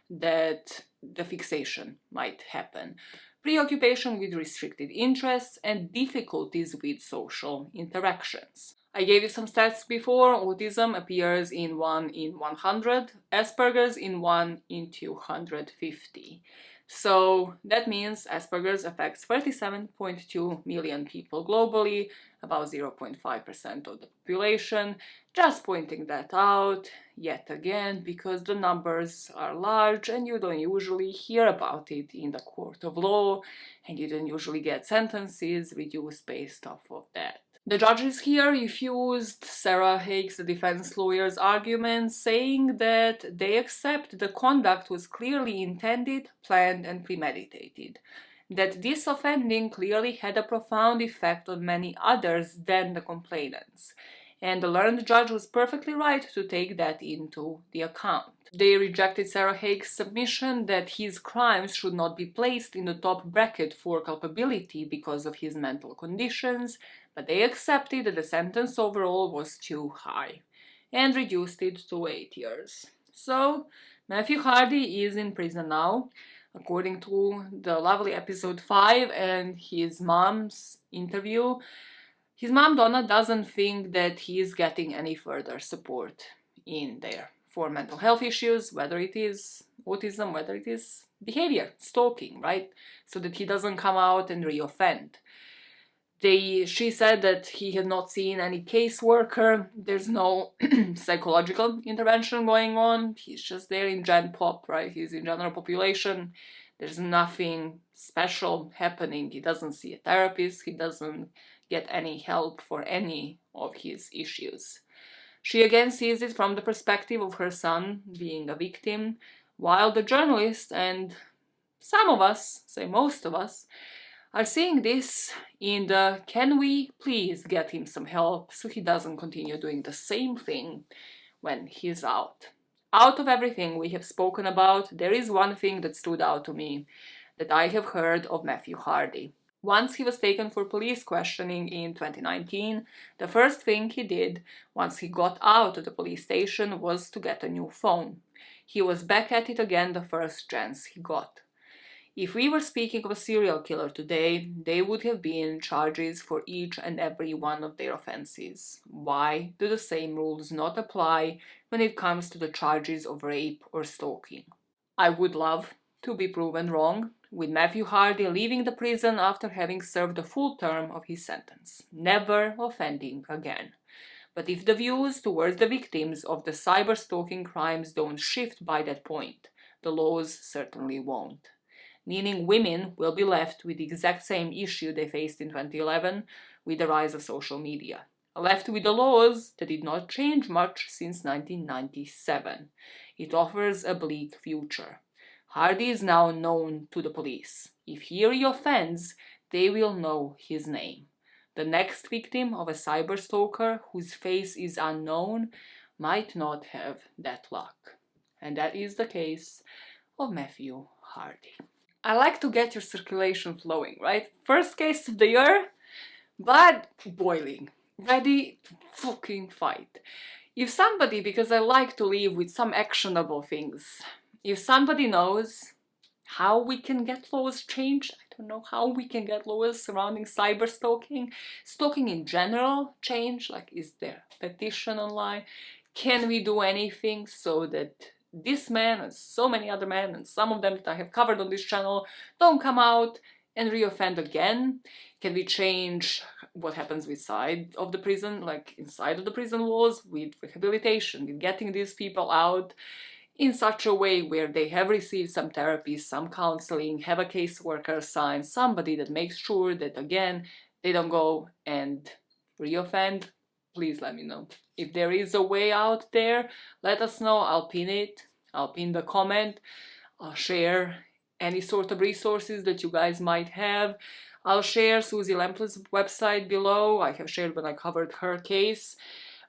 that the fixation might happen. Preoccupation with restricted interests and difficulties with social interactions. I gave you some stats before. Autism appears in 1 in 100, Asperger's in 1 in 250. So that means Asperger's affects 37.2 million people globally, about 0.5% of the population. Just pointing that out yet again because the numbers are large and you don't usually hear about it in the court of law, and you don't usually get sentences reduced based off of that. The judges here refused Sarah Haig's, the defense lawyer's argument, saying that they accept the conduct was clearly intended, planned, and premeditated, that this offending clearly had a profound effect on many others than the complainants, and the learned judge was perfectly right to take that into the account. They rejected Sarah Haig's submission that his crimes should not be placed in the top bracket for culpability because of his mental conditions, but they accepted that the sentence overall was too high and reduced it to 8 years. So Matthew Hardy is in prison now, according to the lovely episode 5 and his mom's interview. His mom, Donna, doesn't think that he is getting any further support in there for mental health issues, whether it is autism, whether it is behavior, stalking, right? So that he doesn't come out and reoffend. She said that he had not seen any caseworker. There's no psychological intervention going on. He's just there in Gen Pop, right? He's in general population. There's nothing special happening. He doesn't see a therapist. He doesn't get any help for any of his issues. She again sees it from the perspective of her son being a victim, while the journalist and some of us, say most of us, are seeing this in the can we please get him some help so he doesn't continue doing the same thing when he's out. Out of everything we have spoken about, there is one thing that stood out to me that I have heard of Matthew Hardy. Once he was taken for police questioning in 2019, the first thing he did once he got out of the police station was to get a new phone. He was back at it again the first chance he got. If we were speaking of a serial killer today, they would have been charges for each and every one of their offenses. Why do the same rules not apply when it comes to the charges of rape or stalking? I would love to be proven wrong, with Matthew Hardy leaving the prison after having served the full term of his sentence, never offending again. But if the views towards the victims of the cyberstalking crimes don't shift by that point, the laws certainly won't. Meaning women will be left with the exact same issue they faced in 2011 with the rise of social media. Left with the laws that did not change much since 1997. It offers a bleak future. Hardy is now known to the police. If he reoffends, they will know his name. The next victim of a cyberstalker whose face is unknown might not have that luck. And that is the case of Matthew Hardy. I like to get your circulation flowing, right? First case of the year, but boiling. Ready to fucking fight. If somebody, because I like to leave with some actionable things, if somebody knows how we can get laws changed, I don't know how we can get laws surrounding cyberstalking, stalking in general changed, like is there a petition online? Can we do anything so that this man and so many other men, and some of them that I have covered on this channel, don't come out and reoffend again? Can we change what happens inside of the prison, like inside of the prison walls, with rehabilitation, with getting these people out in such a way where they have received some therapy, some counseling, have a caseworker sign, somebody that makes sure that, again, they don't go and reoffend? Please let me know. If there is a way out there, let us know. I'll pin it. I'll pin the comment. I'll share any sort of resources that you guys might have. I'll share Susie Lempla's website below. I have shared when I covered her case.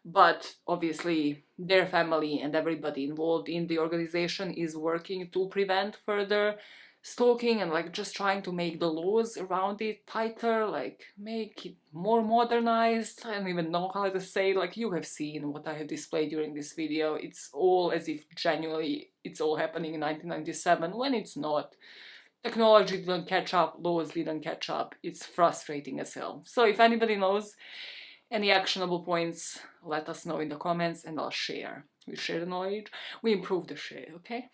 but obviously their family and everybody involved in the organization is working to prevent further stalking and like just trying to make the laws around it tighter, like make it more modernized. I don't even know how to say, like you have seen what I have displayed during this video. It's all as if genuinely it's all happening in 1997 when it's not. Technology didn't catch up, laws didn't catch up. It's frustrating as hell. So if anybody knows any actionable points, let us know in the comments and I'll share. We share the knowledge, we improve the share, okay?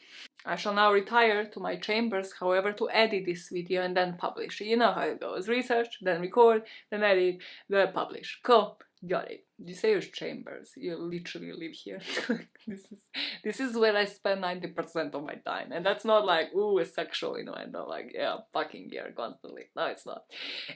I shall now retire to my chambers, however, to edit this video and then publish. You know how it goes. Research, then record, then edit, then publish. Cool. Got it. You say your chambers. You literally live here. this is where I spend 90% of my time. And that's not like, ooh, a sexual innuendo. Like, yeah, fucking here constantly. No, it's not.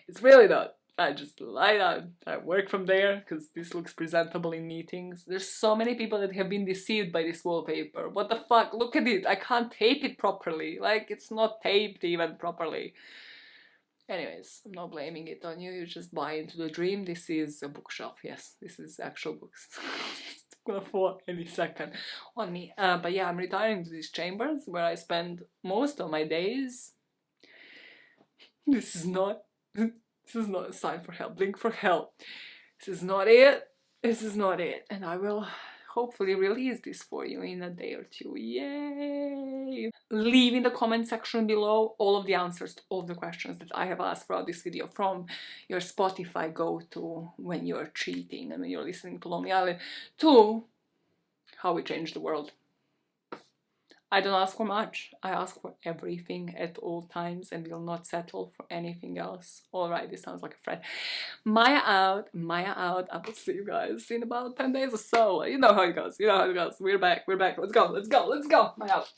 It's really not. I just lie down, I work from there, because this looks presentable in meetings. There's so many people that have been deceived by this wallpaper. What the fuck? Look at it! I can't tape it properly. Like, it's not taped even properly. Anyways, I'm not blaming it on you, you just buy into the dream. This is a bookshelf, yes, this is actual books. It's gonna fall any second on me. But yeah, I'm retiring to these chambers where I spend most of my days. This is not a sign for help. Blink for help. This is not it. This is not it. And I will hopefully release this for you in a day or two. Yay! Leave in the comment section below all of the answers to all the questions that I have asked throughout this video, from your Spotify go-to when you're cheating and when you're listening to Lonely Island, to how we change the world. I don't ask for much, I ask for everything at all times and will not settle for anything else. Alright, this sounds like a friend. Maya out, I will see you guys in about 10 days or so. You know how it goes, we're back, let's go, Maya out.